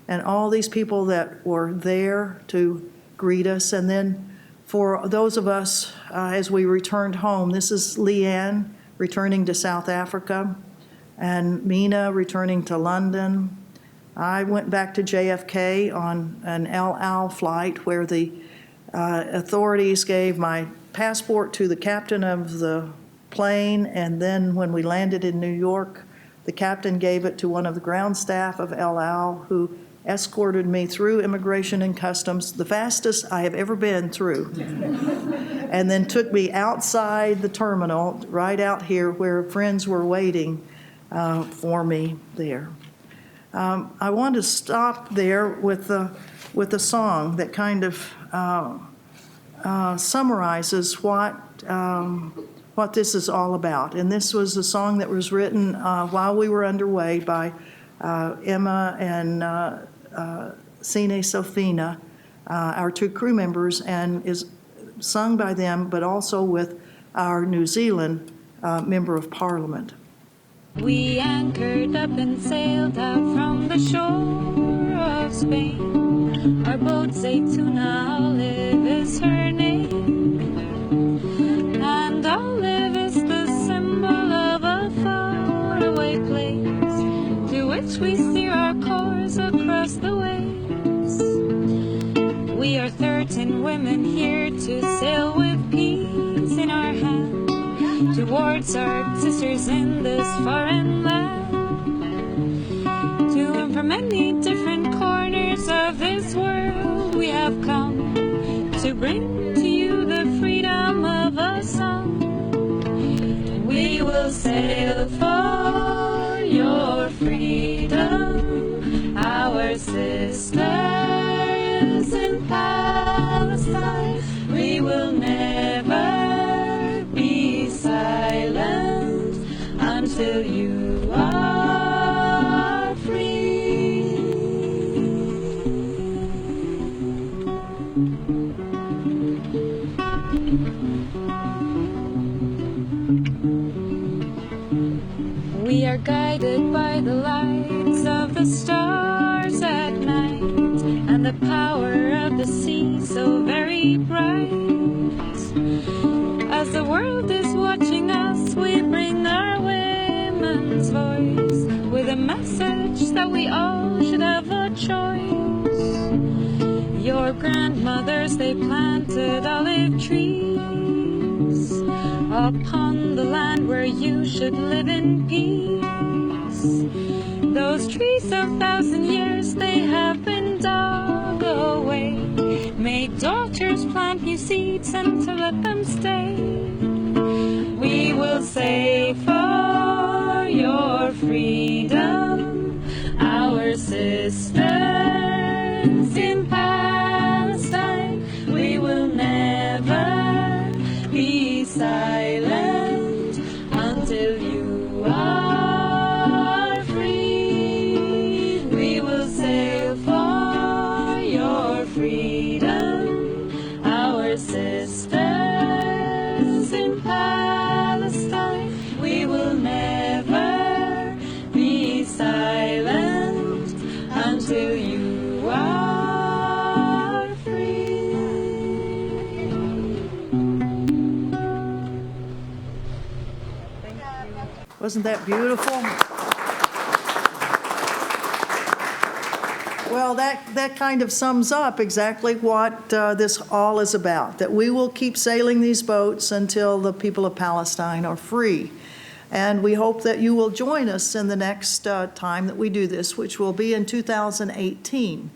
And all these people that were there to greet us. And then for those of us, as we returned home, this is Leigh Ann returning to South Africa, and Mena returning to London, I went back to JFK on an El Al flight where the authorities gave my passport to the captain of the plane, and then when we landed in New York, the captain gave it to one of the ground staff of El Al, who escorted me through immigration and customs, the fastest I have ever been through, and then took me outside the terminal, right out here where friends were waiting for me there. I want to stop there with a song that kind of summarizes what this is all about. And this was a song that was written while we were underway by Emma and Sine Sofina, our two crew members, and is sung by them, but also with our New Zealand Member of Parliament. We anchored up and sailed out from the shore of Spain. Our boat Zaytouna-Olive is her name, and Olive is the symbol of a faraway place to which we steer our course across the waves. We are 13 women here to sail with peace in our hand towards our sisters in this foreign land. To and from many different corners of this world we have come to bring to you the freedom of a song. We will sail for your freedom, our sisters in Palestine. We will never be silent until you are free. We are guided by the lights of the stars at night, and the power of the sea so very bright. As the world is watching us, we bring our women's voice with a message that we all should have a choice. Your grandmothers, they planted olive trees upon the land where you should live in peace. Those trees of 1,000 years, they have been dug away. May daughters plant new seeds and to let them stay. We will say for your freedom, our sisters in Palestine. We will never be silent until you are free. We will sail for your freedom, our sisters in Palestine. We will never be silent until you are free. Wasn't that beautiful? Well, that kind of sums up exactly what this all is about, that we will keep sailing these boats until the people of Palestine are free. And we hope that you will join us in the next time that we do this, which will be in 2018.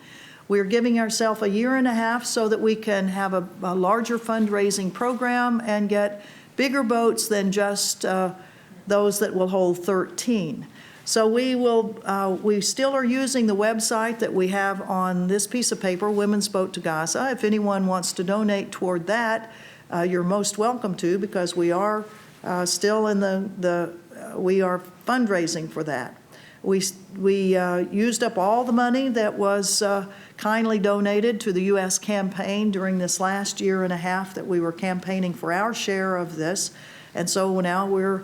We're giving ourselves a year and a half so that we can have a larger fundraising program and get bigger boats than just those that will hold 13. So we still are using the website that we have on this piece of paper, Women's Boat to Gaza. If anyone wants to donate toward that, you're most welcome to, because we are still in we are fundraising for that. We used up all the money that was kindly donated to the U.S. campaign during this last year and a half that we were campaigning for our share of this, and so now we're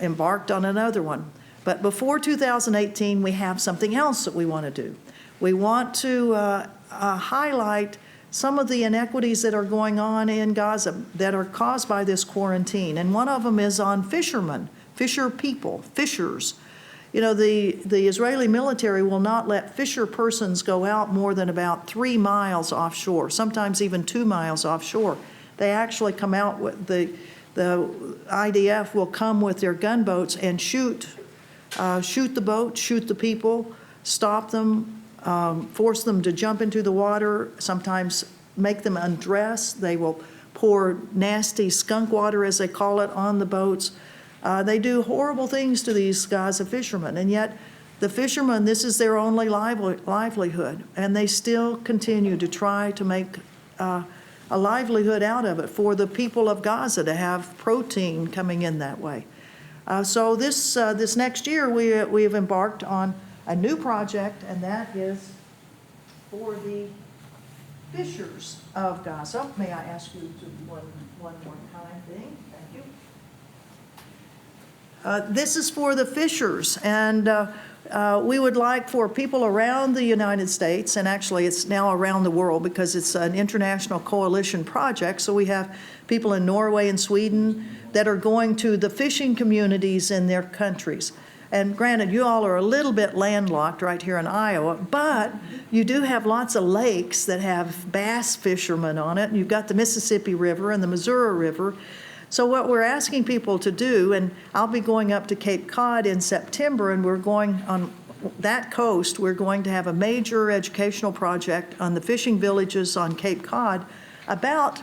embarked on another one. But before 2018, we have something else that we want to do. We want to highlight some of the inequities that are going on in Gaza that are caused by this quarantine. And one of them is on fishermen, fisher people, fishers. You know, the Israeli military will not let fisher persons go out more than about 3 miles offshore, sometimes even 2 miles offshore. They actually come out with the IDF will come with their gunboats and shoot the boat, shoot the people, stop them, force them to jump into the water, sometimes make them undress. They will pour nasty skunk water, as they call it, on the boats. They do horrible things to these Gaza fishermen, and yet the fishermen, this is their only livelihood, and they still continue to try to make a livelihood out of it for the people of Gaza to have protein coming in that way. So this next year we have embarked on a new project, and that is for the fishers of Gaza. May I ask you to one more time thing? Thank you. This is for the fishers, and we would like for people around the United States, and actually it's now around the world because it's an international coalition project, so we have people in Norway and Sweden that are going to the fishing communities in their countries. And granted, you all are a little bit landlocked right here in Iowa, but you do have lots of lakes that have bass fishermen on it, and you've got the Mississippi River and the Missouri River. So what we're asking people to do, and I'll be going up to Cape Cod in September, and we're going on that coast, we're going to have a major educational project on the fishing villages on Cape Cod about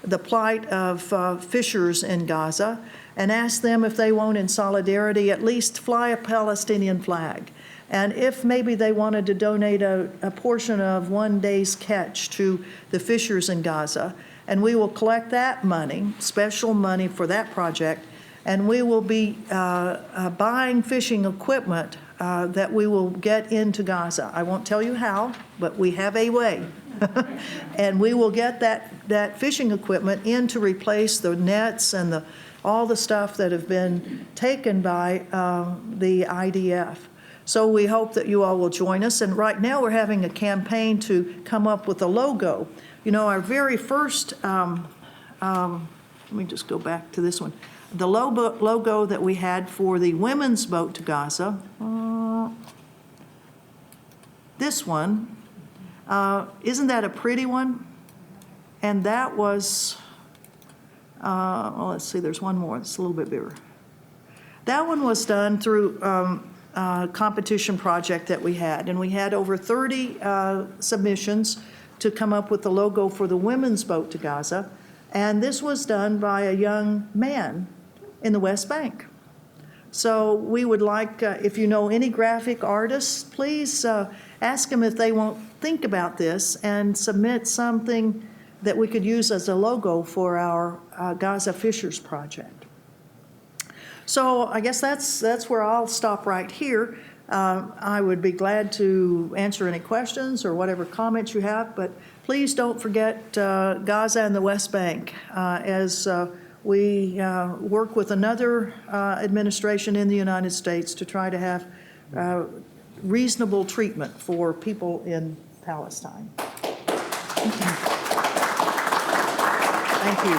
the plight of fishers in Gaza, and ask them if they won't, in solidarity, at least fly a Palestinian flag. And if maybe they wanted to donate a portion of one day's catch to the fishers in Gaza, and we will collect that money, special money for that project, and we will be buying fishing equipment that we will get into Gaza. I won't tell you how, but we have a way. And we will get that fishing equipment in to replace the nets and all the stuff that have been taken by the IDF. So we hope that you all will join us. And right now we're having a campaign to come up with a logo. You know, our very first, let me just go back to this one. The logo that we had for the women's boat to Gaza, this one, isn't that a pretty one? And that was, well, let's see, there's one more. It's a little bit bigger. That one was done through a competition project that we had, and we had over 30 submissions to come up with the logo for the women's boat to Gaza, and this was done by a young man in the West Bank. So we would like, if you know any graphic artists, please ask them if they won't think about this and submit something that we could use as a logo for our Gaza Fishers project. So I guess that's where I'll stop right here. I would be glad to answer any questions or whatever comments you have, but please don't forget Gaza and the West Bank as we work with another administration in the United States to try to have reasonable treatment for people in Palestine. Thank you.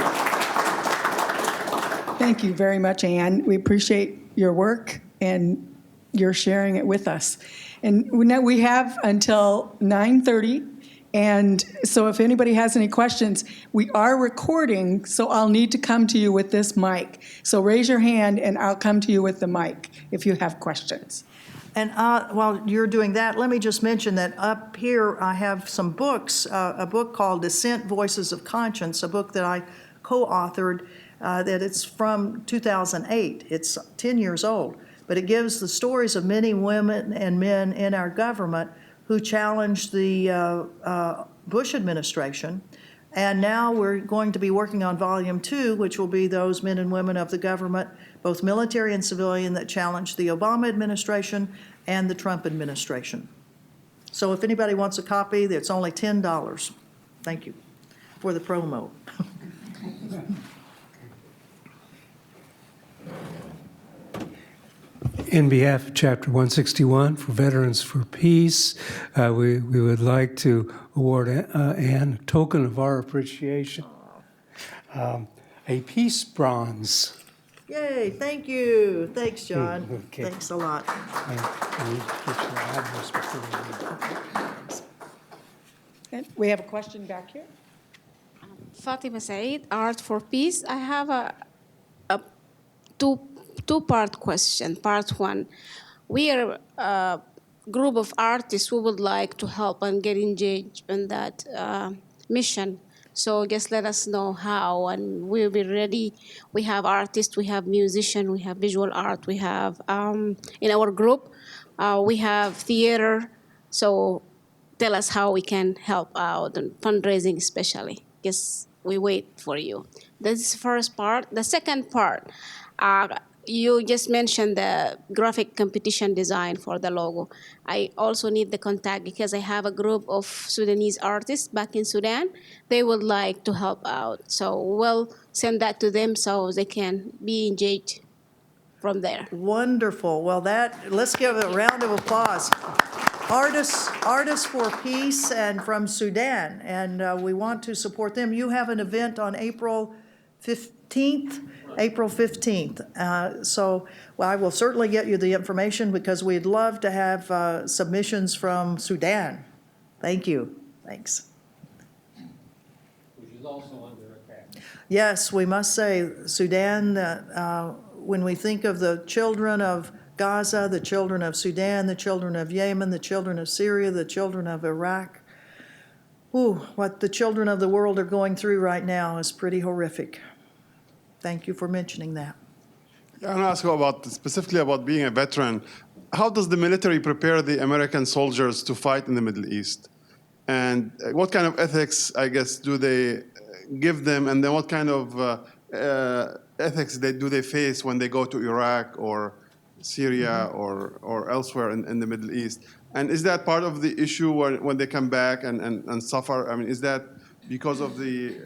Thank you very much, Ann. We appreciate your work and your sharing it with us. And we have until 9:30, and so if anybody has any questions, we are recording, so I'll need to come to you with this mic. So raise your hand, and I'll come to you with the mic if you have questions. And while you're doing that, let me just mention that up here I have some books, a book called Dissent, Voices of Conscience, a book that I co-authored, that it's from 2008. It's 10 years old, but it gives the stories of many women and men in our government who challenged the Bush administration. And now we're going to be working on Volume 2, which will be those men and women of the government, both military and civilian, that challenged the Obama administration and the Trump administration. So if anybody wants a copy, it's only $10. Thank you for the promo. In behalf of Chapter 161 for Veterans for Peace, we would like to award Ann a token of our appreciation, a Peace Bronze. Yay, thank you. Thanks, John. Okay. Thanks a lot. I need to get your address before we leave. And we have a question back here. Fatima Said, Art for Peace. I have a two-part question. Part one, we are a group of artists who would like to help and get engaged in that mission. So just let us know how, and we'll be ready. We have artists, we have musicians, we have visual art, we have, in our group, we have theater. So tell us how we can help out, and fundraising especially. Yes, we wait for you. This is the first part. The second part, you just mentioned the graphic competition design for the logo. I also need the contact because I have a group of Sudanese artists back in Sudan. They would like to help out. So we'll send that to them so they can be engaged from there. Wonderful. Well, let's give a round of applause. Artists for Peace and from Sudan, and we want to support them. You have an event on April 15th. April 15th. So I will certainly get you the information because we'd love to have submissions from Sudan. Thank you. Thanks. Which is also under attack. Yes, we must say, Sudan, when we think of the children of Gaza, the children of Sudan, the children of Yemen, the children of Syria, the children of Iraq, what the children of the world are going through right now is pretty horrific. Thank you for mentioning that. I want to ask you specifically about being a veteran. How does the military prepare the American soldiers to fight in the Middle East? And what kind of ethics, I guess, do they give them? And then what kind of ethics do they face when they go to Iraq or Syria or elsewhere in the Middle East? And is that part of the issue when they come back and suffer? I mean, is that because of the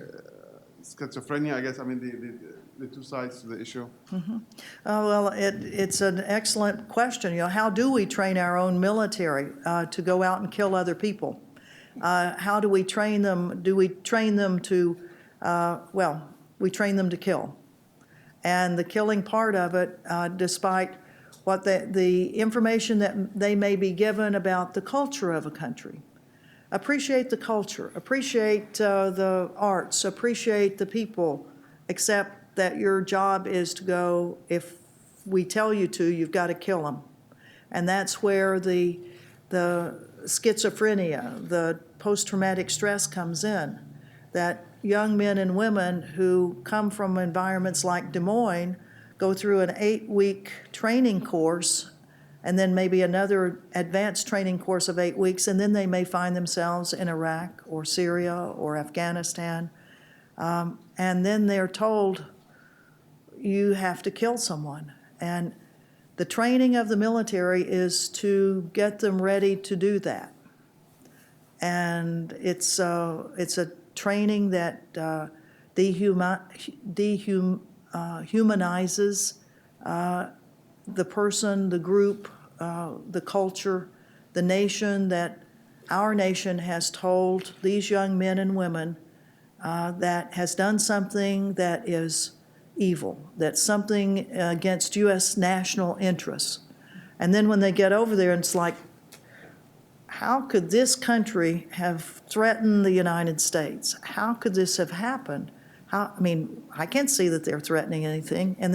schizophrenia, I guess? I mean, the two sides to the issue? Well, it's an excellent question. How do we train our own military to go out and kill other people? How do we train them? Do we train them to, we train them to kill. And the killing part of it, despite what the information that they may be given about the culture of a country. Appreciate the culture, appreciate the arts, appreciate the people, accept that your job is to go, if we tell you to, you've got to kill them. And that's where the schizophrenia, the post-traumatic stress comes in, that young men and women who come from environments like Des Moines go through an 8-week training course and then maybe another advanced training course of 8 weeks, and then they may find themselves in Iraq or Syria or Afghanistan. And then they're told, you have to kill someone. And the training of the military is to get them ready to do that. And it's a training that dehumanizes the person, the group, the culture, the nation, that our nation has told these young men and women that has done something that is evil, that's something against U.S. national interests. And then when they get over there, it's like, how could this country have threatened the United States? How could this have happened? I can't see that they're threatening anything. And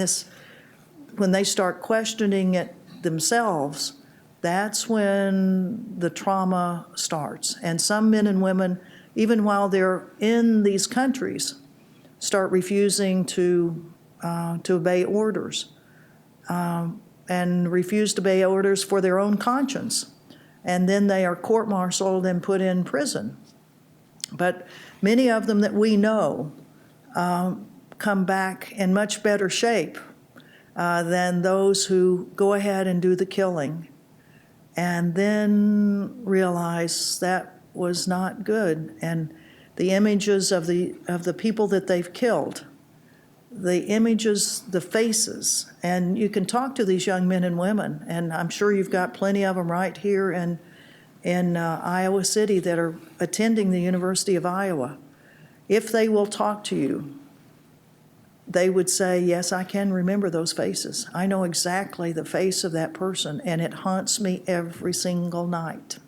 when they start questioning it themselves, that's when the trauma starts. And some men and women, even while they're in these countries, start refusing to obey orders and refuse to obey orders for their own conscience. And then they are court-martialed and put in prison. But many of them that we know come back in much better shape than those who go ahead and do the killing and then realize that was not good. And the images of the people that they've killed, the images, the faces, and you can talk to these young men and women, and I'm sure you've got plenty of them right here in Iowa City that are attending the University of Iowa. If they will talk to you, they would say, yes, I can remember those faces. I know exactly the face of that person, and it haunts me every single night.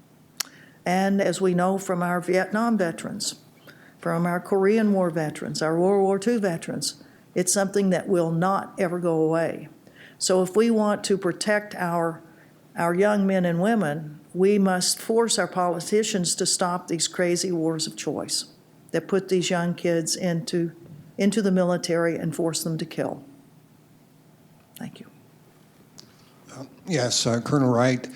And as we know from our Vietnam veterans, from our Korean War veterans, our World War II veterans, it's something that will not ever go away. So if we want to protect our young men and women, we must force our politicians to stop these crazy wars of choice that put these young kids into the military and force them to kill. Thank you. Yes, Colonel Wright.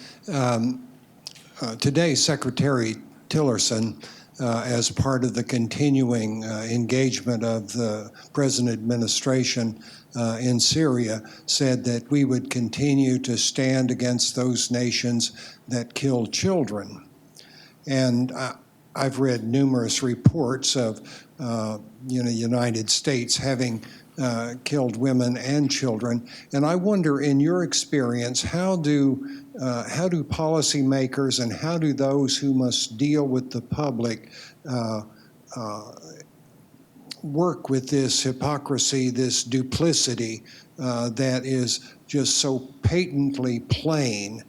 Today, Secretary Tillerson, as part of the continuing engagement of the present administration in Syria, said that we would continue to stand against those nations that kill children. And I've read numerous reports of United States having killed women and children, and I wonder, in your experience, how do policymakers and how do those who must deal with the public work with this hypocrisy, this duplicity that is just so patently plain?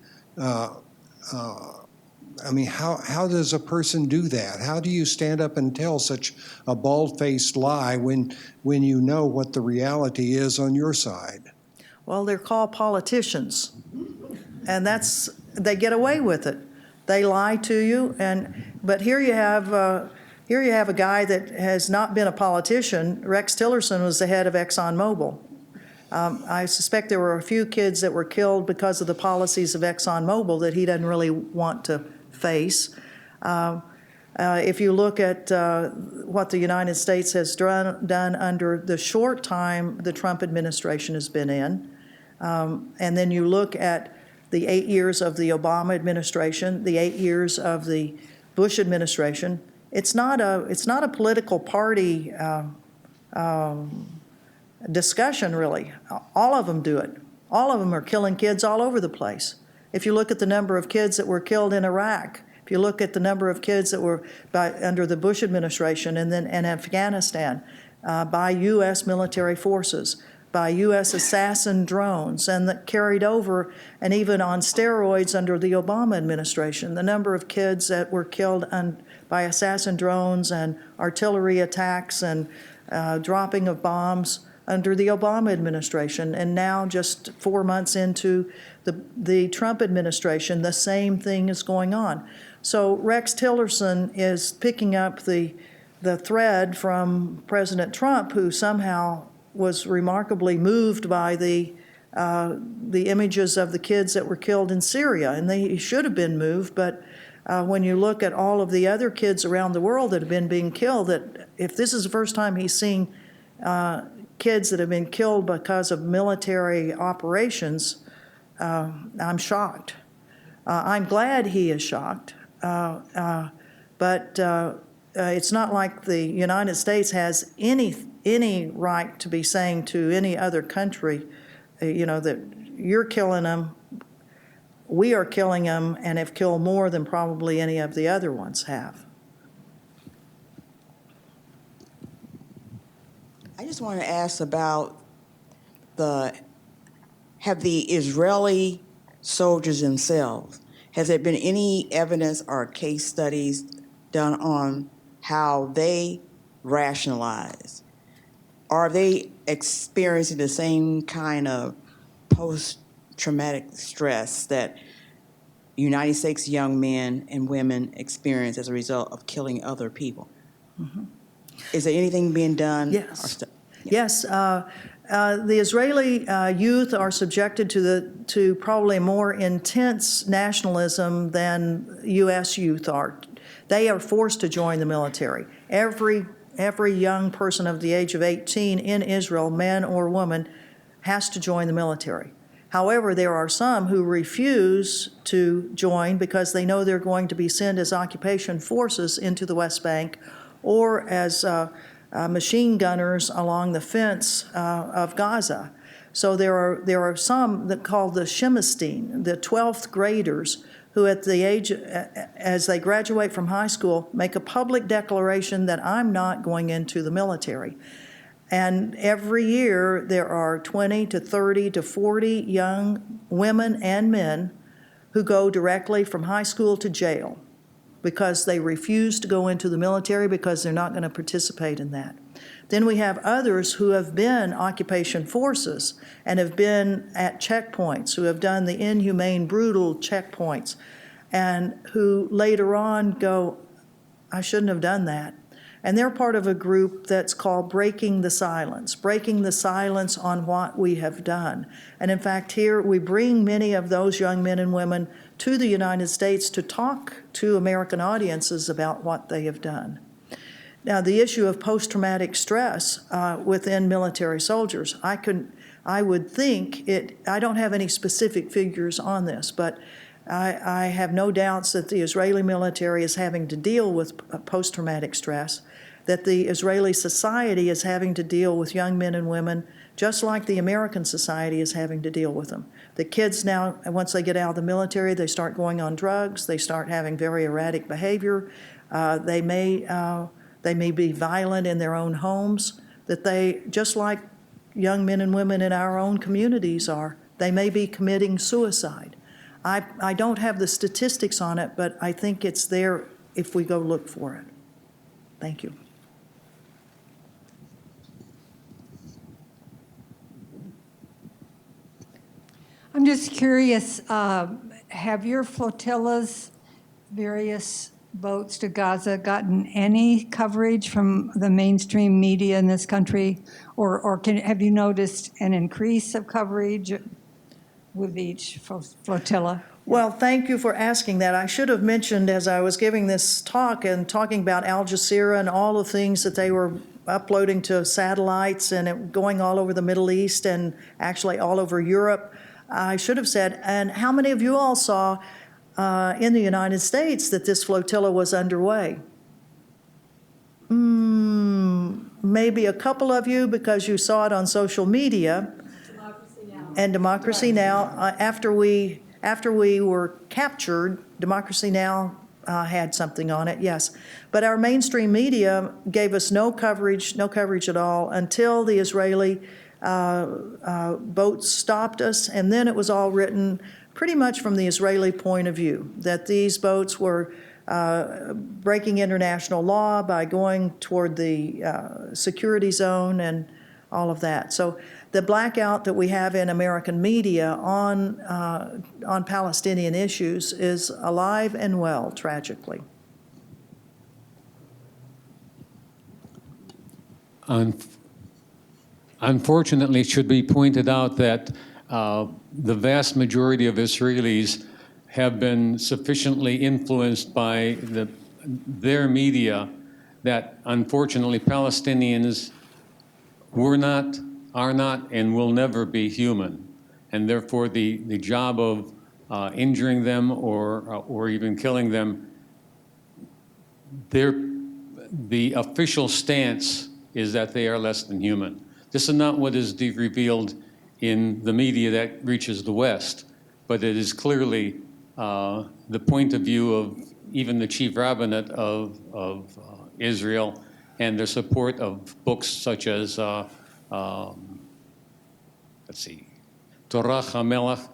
I mean, how does a person do that? How do you stand up and tell such a bald-faced lie when you know what the reality is on your side? Well, they're called politicians, and they get away with it. They lie to you, but here you have a guy that has not been a politician. Rex Tillerson was the head of ExxonMobil. I suspect there were a few kids that were killed because of the policies of ExxonMobil that he doesn't really want to face. If you look at what the United States has done under the short time the Trump administration has been in, and then you look at the 8 years of the Obama administration, the 8 years of the Bush administration, it's not a political party discussion, really. All of them do it. All of them are killing kids all over the place. If you look at the number of kids that were killed in Iraq, if you look at the number of kids that were under the Bush administration and then in Afghanistan by U.S. military forces, by U.S. assassin drones, and that carried over and even on steroids under the Obama administration, the number of kids that were killed by assassin drones and artillery attacks and dropping of bombs under the Obama administration, and now just 4 months into the Trump administration, the same thing is going on. So Rex Tillerson is picking up the thread from President Trump, who somehow was remarkably moved by the images of the kids that were killed in Syria, and he should have been moved, but when you look at all of the other kids around the world that have been being killed, that if this is the first time he's seen kids that have been killed because of military operations, I'm shocked. I'm glad he is shocked, but it's not like the United States has any right to be saying to any other country, that you're killing them, we are killing them, and have killed more than probably any of the other ones have. I just want to ask about have the Israeli soldiers themselves, has there been any evidence or case studies done on how they rationalize? Are they experiencing the same kind of post-traumatic stress that United States young men and women experience as a result of killing other people? Mm-hmm. Is there anything being done? Yes. Yes. The Israeli youth are subjected to probably more intense nationalism than U.S. youth are. They are forced to join the military. Every young person of the age of 18 in Israel, man or woman, has to join the military. However, there are some who refuse to join because they know they're going to be sent as occupation forces into the West Bank or as machine gunners along the fence of Gaza. So there are some that call the Shemestine, the 12th graders, who at the age, as they graduate from high school, make a public declaration that I'm not going into the military. And every year, there are 20 to 30 to 40 young women and men who go directly from high school to jail because they refuse to go into the military because they're not going to participate in that. Then we have others who have been occupation forces and have been at checkpoints, who have done the inhumane, brutal checkpoints, and who later on go, I shouldn't have done that. And they're part of a group that's called breaking the silence on what we have done. And in fact, here we bring many of those young men and women to the United States to talk to American audiences about what they have done. Now, the issue of post-traumatic stress within military soldiers, I would think I don't have any specific figures on this, but I have no doubts that the Israeli military is having to deal with post-traumatic stress, that the Israeli society is having to deal with young men and women just like the American society is having to deal with them. The kids now, once they get out of the military, they start going on drugs, they start having very erratic behavior, they may be violent in their own homes, that they, just like young men and women in our own communities are, they may be committing suicide. I don't have the statistics on it, but I think it's there if we go look for it. Thank you. I'm just curious, have your flotillas, various boats to Gaza, gotten any coverage from the mainstream media in this country? Or have you noticed an increase of coverage with each flotilla? Well, thank you for asking that. I should have mentioned as I was giving this talk and talking about Al Jazeera and all the things that they were uploading to satellites and it going all over the Middle East and actually all over Europe, I should have said, and how many of you all saw in the United States that this flotilla was underway? Maybe a couple of you because you saw it on social media. Democracy Now! And Democracy Now! After we were captured, Democracy Now! Had something on it, yes. But our mainstream media gave us no coverage at all until the Israeli boats stopped us, and then it was all written pretty much from the Israeli point of view, that these boats were breaking international law by going toward the security zone and all of that. So the blackout that we have in American media on Palestinian issues is alive and well, tragically. Unfortunately, it should be pointed out that the vast majority of Israelis have been sufficiently influenced by their media that unfortunately Palestinians are not, and will never be human. And therefore the job of injuring them or even killing them, the official stance is that they are less than human. This is not what is revealed in the media that reaches the West, but it is clearly the point of view of even the chief rabbinate of Israel and their support of books such as, Torah HaMelech.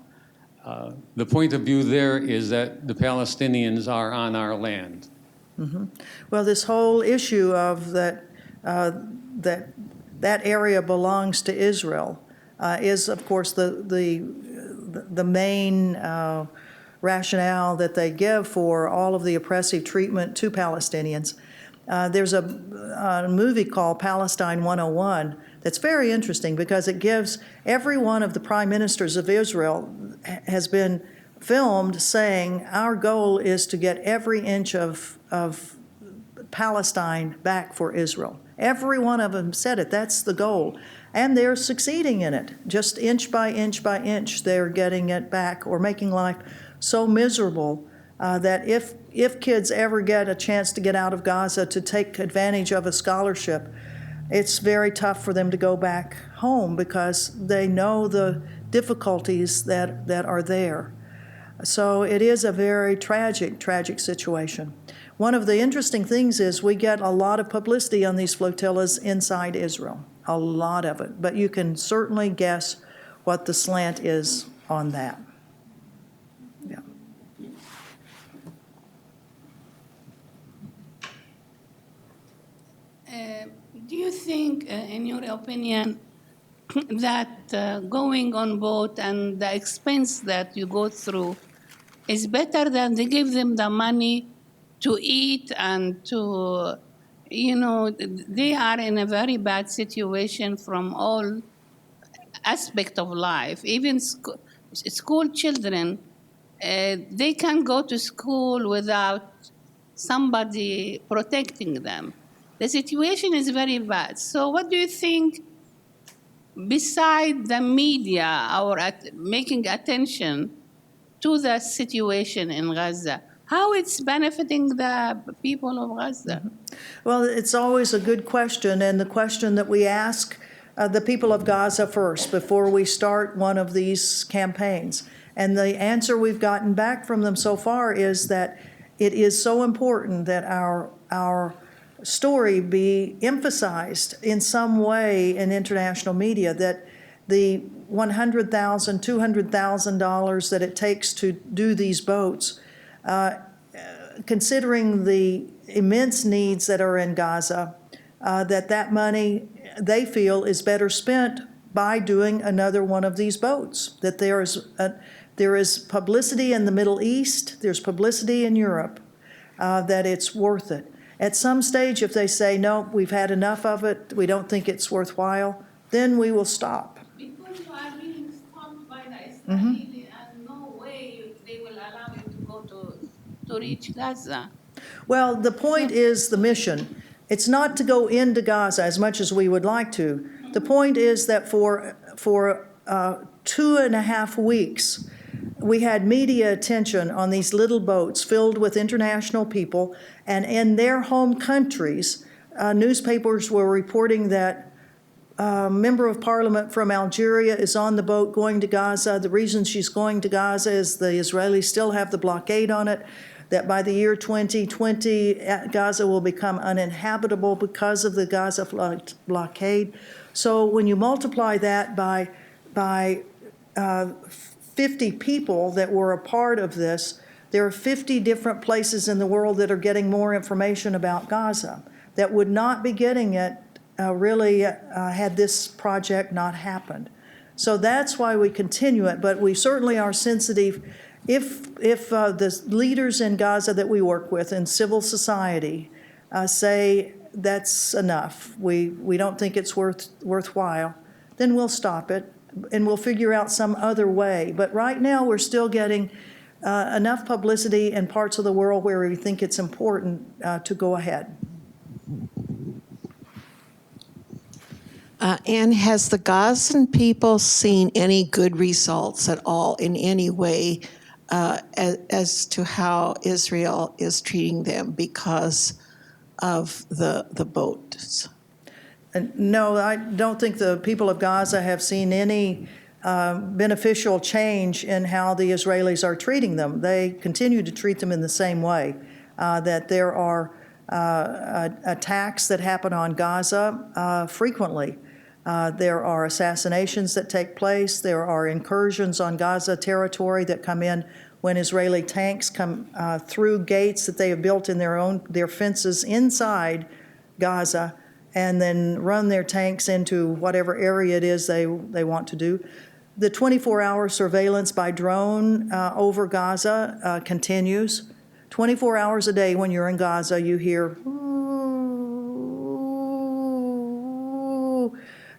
The point of view there is that the Palestinians are on our land. Mm-hmm. Well, this whole issue of that area belongs to Israel is, of course, the main rationale that they give for all of the oppressive treatment to Palestinians. There's a movie called Palestine 101 that's very interesting because it gives every one of the prime ministers of Israel has been filmed saying our goal is to get every inch of Palestine back for Israel. Every one of them said it. That's the goal. And they're succeeding in it. Just inch by inch by inch, they're getting it back or making life so miserable that if kids ever get a chance to get out of Gaza to take advantage of a scholarship, it's very tough for them to go back home because they know the difficulties that are there. So it is a very tragic situation. One of the interesting things is we get a lot of publicity on these flotillas inside Israel. a lot of it. But you can certainly guess what the slant is on that. Yeah. Do you think, in your opinion, that going on boat and the expense that you go through is better than they give them the money to eat and to, they are in a very bad situation from all aspects of life. Even school children, they can't go to school without somebody protecting them. The situation is very bad. So what do you think, beside the media or making attention to the situation in Gaza, how it's benefiting the people of Gaza? Well, it's always a good question, and the question that we ask the people of Gaza first before we start one of these campaigns. And the answer we've gotten back from them so far is that it is so important that our story be emphasized in some way in international media, that the $100,000, $200,000 that it takes to do these boats, considering the immense needs that are in Gaza, that money they feel is better spent by doing another one of these boats, that there is publicity in the Middle East, there's publicity in Europe, that it's worth it. At some stage, if they say, no, we've had enough of it, we don't think it's worthwhile, then we will stop. Because you are being stopped by the Israeli, and no way they will allow you to go to reach Gaza. Well, the point is the mission. It's not to go into Gaza as much as we would like to. The point is that for 2.5 weeks, we had media attention on these little boats filled with international people, and in their home countries, newspapers were reporting that a member of parliament from Algeria is on the boat going to Gaza. The reason she's going to Gaza is the Israelis still have the blockade on it, that by the year 2020, Gaza will become uninhabitable because of the Gaza blockade. So when you multiply that by 50 people that were a part of this, there are 50 different places in the world that are getting more information about Gaza that would not be getting it had this project not happened. So that's why we continue it, but we certainly are sensitive. If the leaders in Gaza that we work with in civil society say that's enough, we don't think it's worthwhile, then we'll stop it and we'll figure out some other way. But right now we're still getting enough publicity in parts of the world where we think it's important to go ahead. And has the Gazan people seen any good results at all in any way as to how Israel is treating them because of the boats? No, I don't think the people of Gaza have seen any beneficial change in how the Israelis are treating them. They continue to treat them in the same way, that there are attacks that happen on Gaza frequently. There are assassinations that take place. There are incursions on Gaza territory that come in when Israeli tanks come through gates that they have built in their fences inside Gaza, and then run their tanks into whatever area it is they want to do. The 24-hour surveillance by drone over Gaza continues. 24 hours a day when you're in Gaza, you hear, ooh.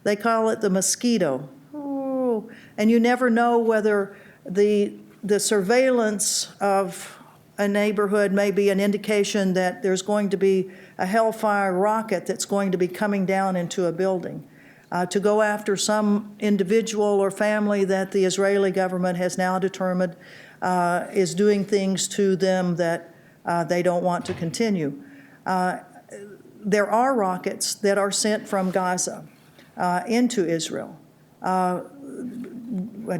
They call it the mosquito. Ooh. And you never know whether the surveillance of a neighborhood may be an indication that there's going to be a Hellfire rocket that's going to be coming down into a building to go after some individual or family that the Israeli government has now determined is doing things to them that they don't want to continue. There are rockets that are sent from Gaza into Israel. I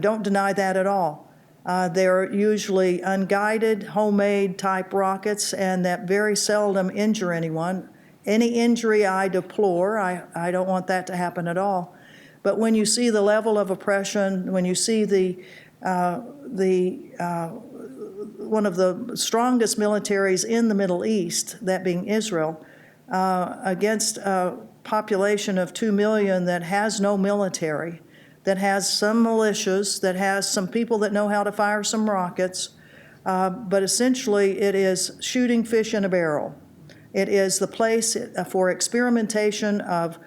don't deny that at all. They're usually unguided, homemade type rockets, and that very seldom injure anyone. Any injury I deplore. I don't want that to happen at all. But when you see the level of oppression, when you see one of the strongest militaries in the Middle East, that being Israel, against a population of 2 million that has no military, that has some militias, that has some people that know how to fire some rockets, but essentially it is shooting fish in a barrel. It is the place for experimentation of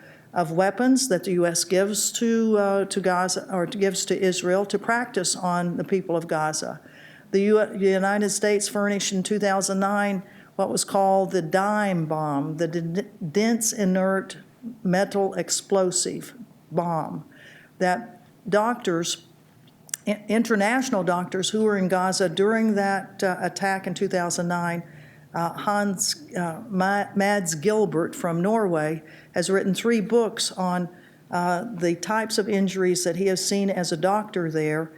weapons that the U.S. gives to Gaza, or gives to Israel to practice on the people of Gaza. The United States furnished in 2009 what was called the dime bomb, the dense inert metal explosive bomb, that doctors, international doctors who were in Gaza during that attack in 2009, Mads Gilbert from Norway has written 3 books on the types of injuries that he has seen as a doctor there.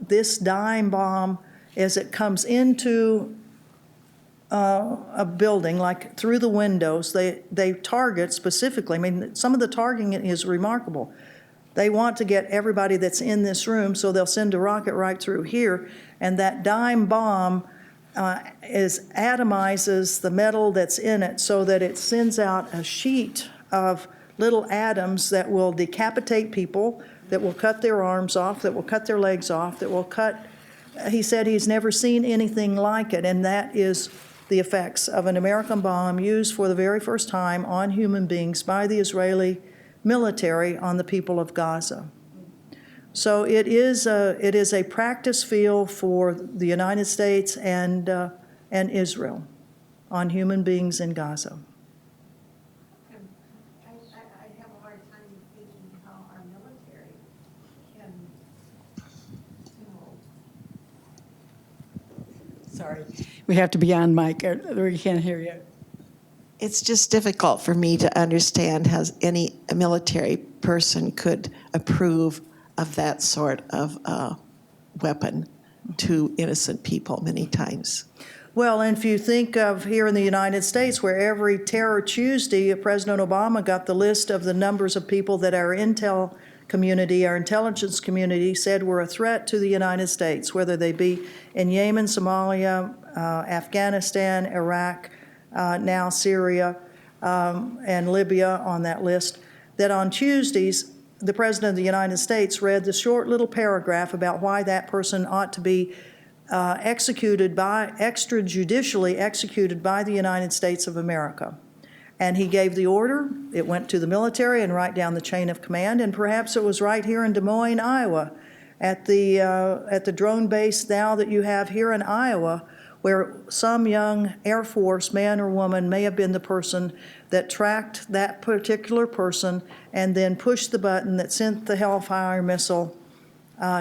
This dime bomb, as it comes into a building, like through the windows, they target specifically. I mean, some of the targeting is remarkable. They want to get everybody that's in this room, so they'll send a rocket right through here, and that dime bomb atomizes the metal that's in it so that it sends out a sheet of little atoms that will decapitate people, that will cut their arms off, that will cut their legs off, that will cut. He said he's never seen anything like it, and that is the effects of an American bomb used for the very first time on human beings by the Israeli military on the people of Gaza. So it is a practice field for the United States and Israel on human beings in Gaza. I have a hard time thinking how our military can, Sorry, we have to be on mic, or we can't hear you. It's just difficult for me to understand how a military person could approve of that sort of weapon to innocent people many times. Well, and if you think of here in the United States, where every Terror Tuesday, President Obama got the list of the numbers of people that our intel community, our intelligence community, said were a threat to the United States, whether they be in Yemen, Somalia, Afghanistan, Iraq, now Syria, and Libya on that list, that on Tuesdays, the President of the United States read the short little paragraph about why that person ought to be extrajudicially executed by the United States of America. And he gave the order. It went to the military and right down the chain of command, and perhaps it was right here in Des Moines, Iowa, at the drone base now that you have here in Iowa, where some young Air Force man or woman may have been the person that tracked that particular person and then pushed the button that sent the Hellfire missile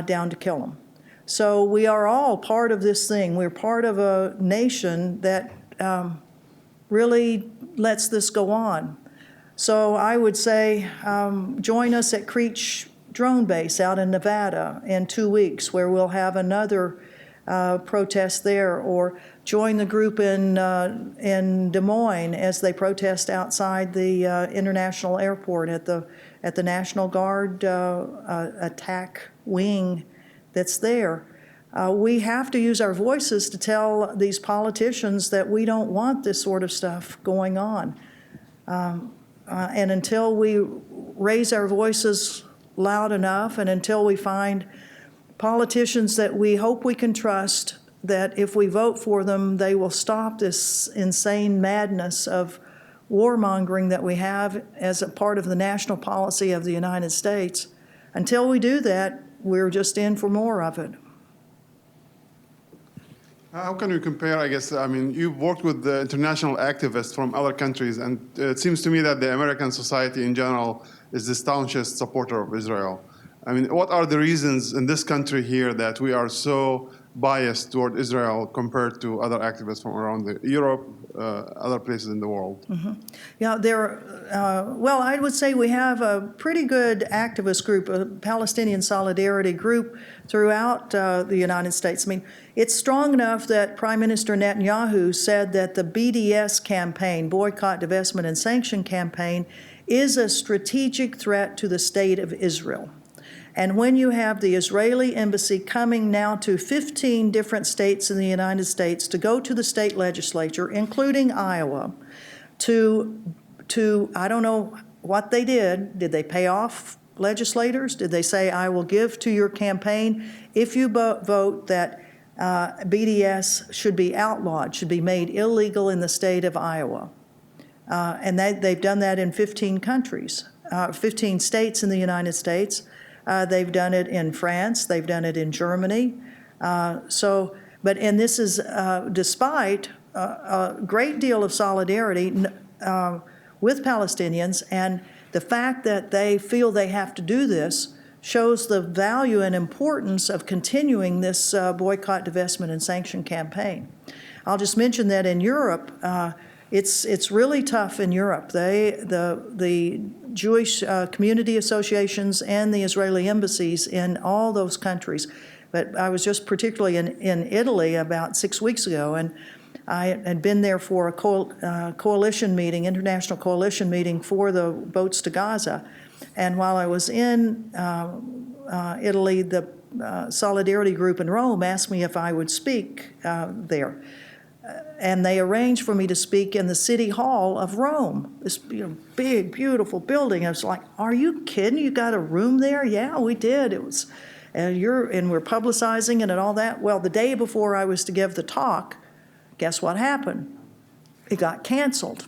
down to kill him. So we are all part of this thing. We're part of a nation that really lets this go on. So I would say join us at Creech Drone Base out in Nevada in 2 weeks, where we'll have another protest there, or join the group in Des Moines as they protest outside the international airport at the National Guard attack wing that's there. We have to use our voices to tell these politicians that we don't want this sort of stuff going on. And until we raise our voices loud enough, and until we find politicians that we hope we can trust, that if we vote for them, they will stop this insane madness of warmongering that we have as a part of the national policy of the United States. Until we do that, we're just in for more of it. How can you compare, I guess, I mean, you've worked with the international activists from other countries, and it seems to me that the American society in general is the staunchest supporter of Israel. I mean, what are the reasons in this country here that we are so biased toward Israel compared to other activists from around Europe, other places in the world? Yeah, well, I would say we have a pretty good activist group, a Palestinian solidarity group throughout the United States. I mean, it's strong enough that Prime Minister Netanyahu said that the BDS campaign, Boycott, Divestment, and Sanction campaign, is a strategic threat to the state of Israel. And when you have the Israeli embassy coming now to 15 different states in the United States to go to the state legislature, including Iowa, to I don't know what they did. Did they pay off legislators? Did they say, I will give to your campaign if you vote that BDS should be outlawed, should be made illegal in the state of Iowa? And they've done that in 15 countries, 15 states in the United States. They've done it in France. They've done it in Germany. And this is despite a great deal of solidarity with Palestinians, and the fact that they feel they have to do this shows the value and importance of continuing this boycott, divestment, and sanction campaign. I'll just mention that in Europe, it's really tough in Europe. The Jewish community associations and the Israeli embassies in all those countries. But I was just particularly in Italy about 6 weeks ago, and I had been there for a coalition meeting, international coalition meeting for the boats to Gaza. And while I was in Italy, the Solidarity Group in Rome asked me if I would speak there. And they arranged for me to speak in the City Hall of Rome, this big, beautiful building. I was like, are you kidding? You got a room there? Yeah, we did. It was, and we're publicizing it and all that. Well, the day before I was to give the talk, guess what happened? It got canceled.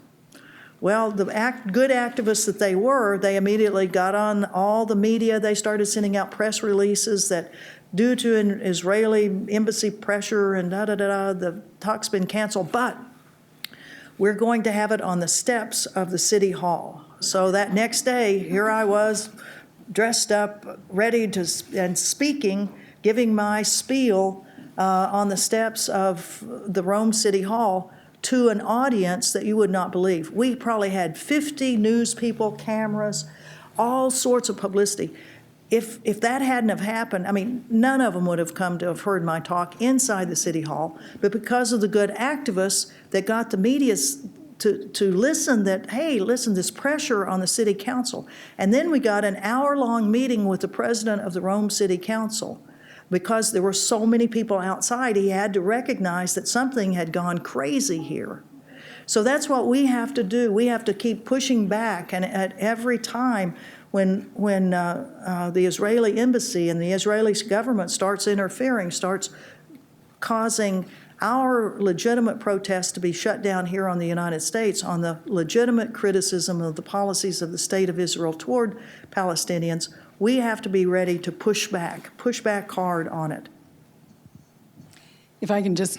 Well, the good activists that they were, they immediately got on all the media. They started sending out press releases that due to an Israeli embassy pressure and the talk's been canceled, but we're going to have it on the steps of the City Hall. So that next day, here I was, dressed up, ready to, and speaking, giving my spiel on the steps of the Rome City Hall to an audience that you would not believe. We probably had 50 news people, cameras, all sorts of publicity. If that hadn't have happened, I mean, none of them would have come to have heard my talk inside the City Hall, but because of the good activists that got the media to listen that, hey, listen, this pressure on the City Council. And then we got an hour-long meeting with the president of the Rome City Council. Because there were so many people outside, he had to recognize that something had gone crazy here. So that's what we have to do. We have to keep pushing back, and at every time when the Israeli embassy and the Israeli government starts interfering, starts causing our legitimate protests to be shut down here on the United States on the legitimate criticism of the policies of the State of Israel toward Palestinians, we have to be ready to push back hard on it. If I can just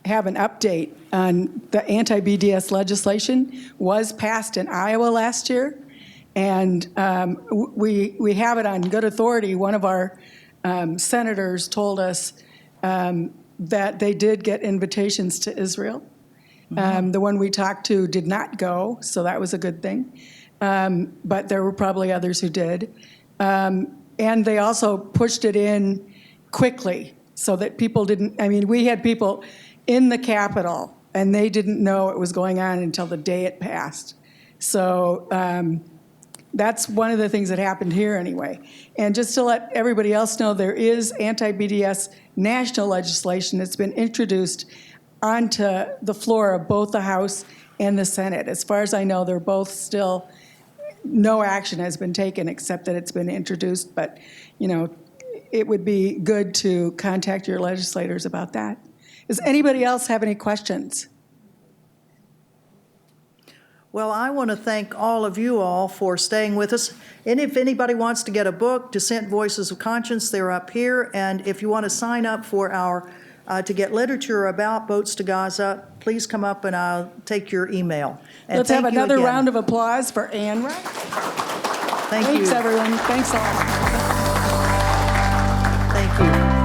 have an update on the anti-BDS legislation was passed in Iowa last year, and we have it on good authority. One of our senators told us that they did get invitations to Israel. The one we talked to did not go, so that was a good thing. But there were probably others who did. And they also pushed it in quickly so that people didn't, I mean, we had people in the Capitol and they didn't know it was going on until the day it passed. So that's one of the things that happened here anyway. And just to let everybody else know, there is anti-BDS national legislation that's been introduced onto the floor of both the House and the Senate. As far as I know, they're both still, no action has been taken except that it's been introduced, but you know, it would be good to contact your legislators about that. Does anybody else have any questions? Well, I want to thank all of you all for staying with us. And if anybody wants to get a book, Dissent Voices of Conscience, they're up here. And if you want to sign up for our, to get literature about Boats to Gaza, please come up and I'll take your email. And let's have another round of applause for Ann Wright. Thanks, everyone. Thanks a lot. Thank you.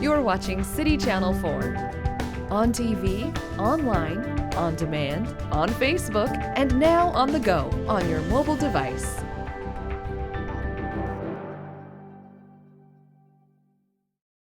You're watching City Channel 4. On TV, online, on demand, on Facebook, and now on the go on your mobile device.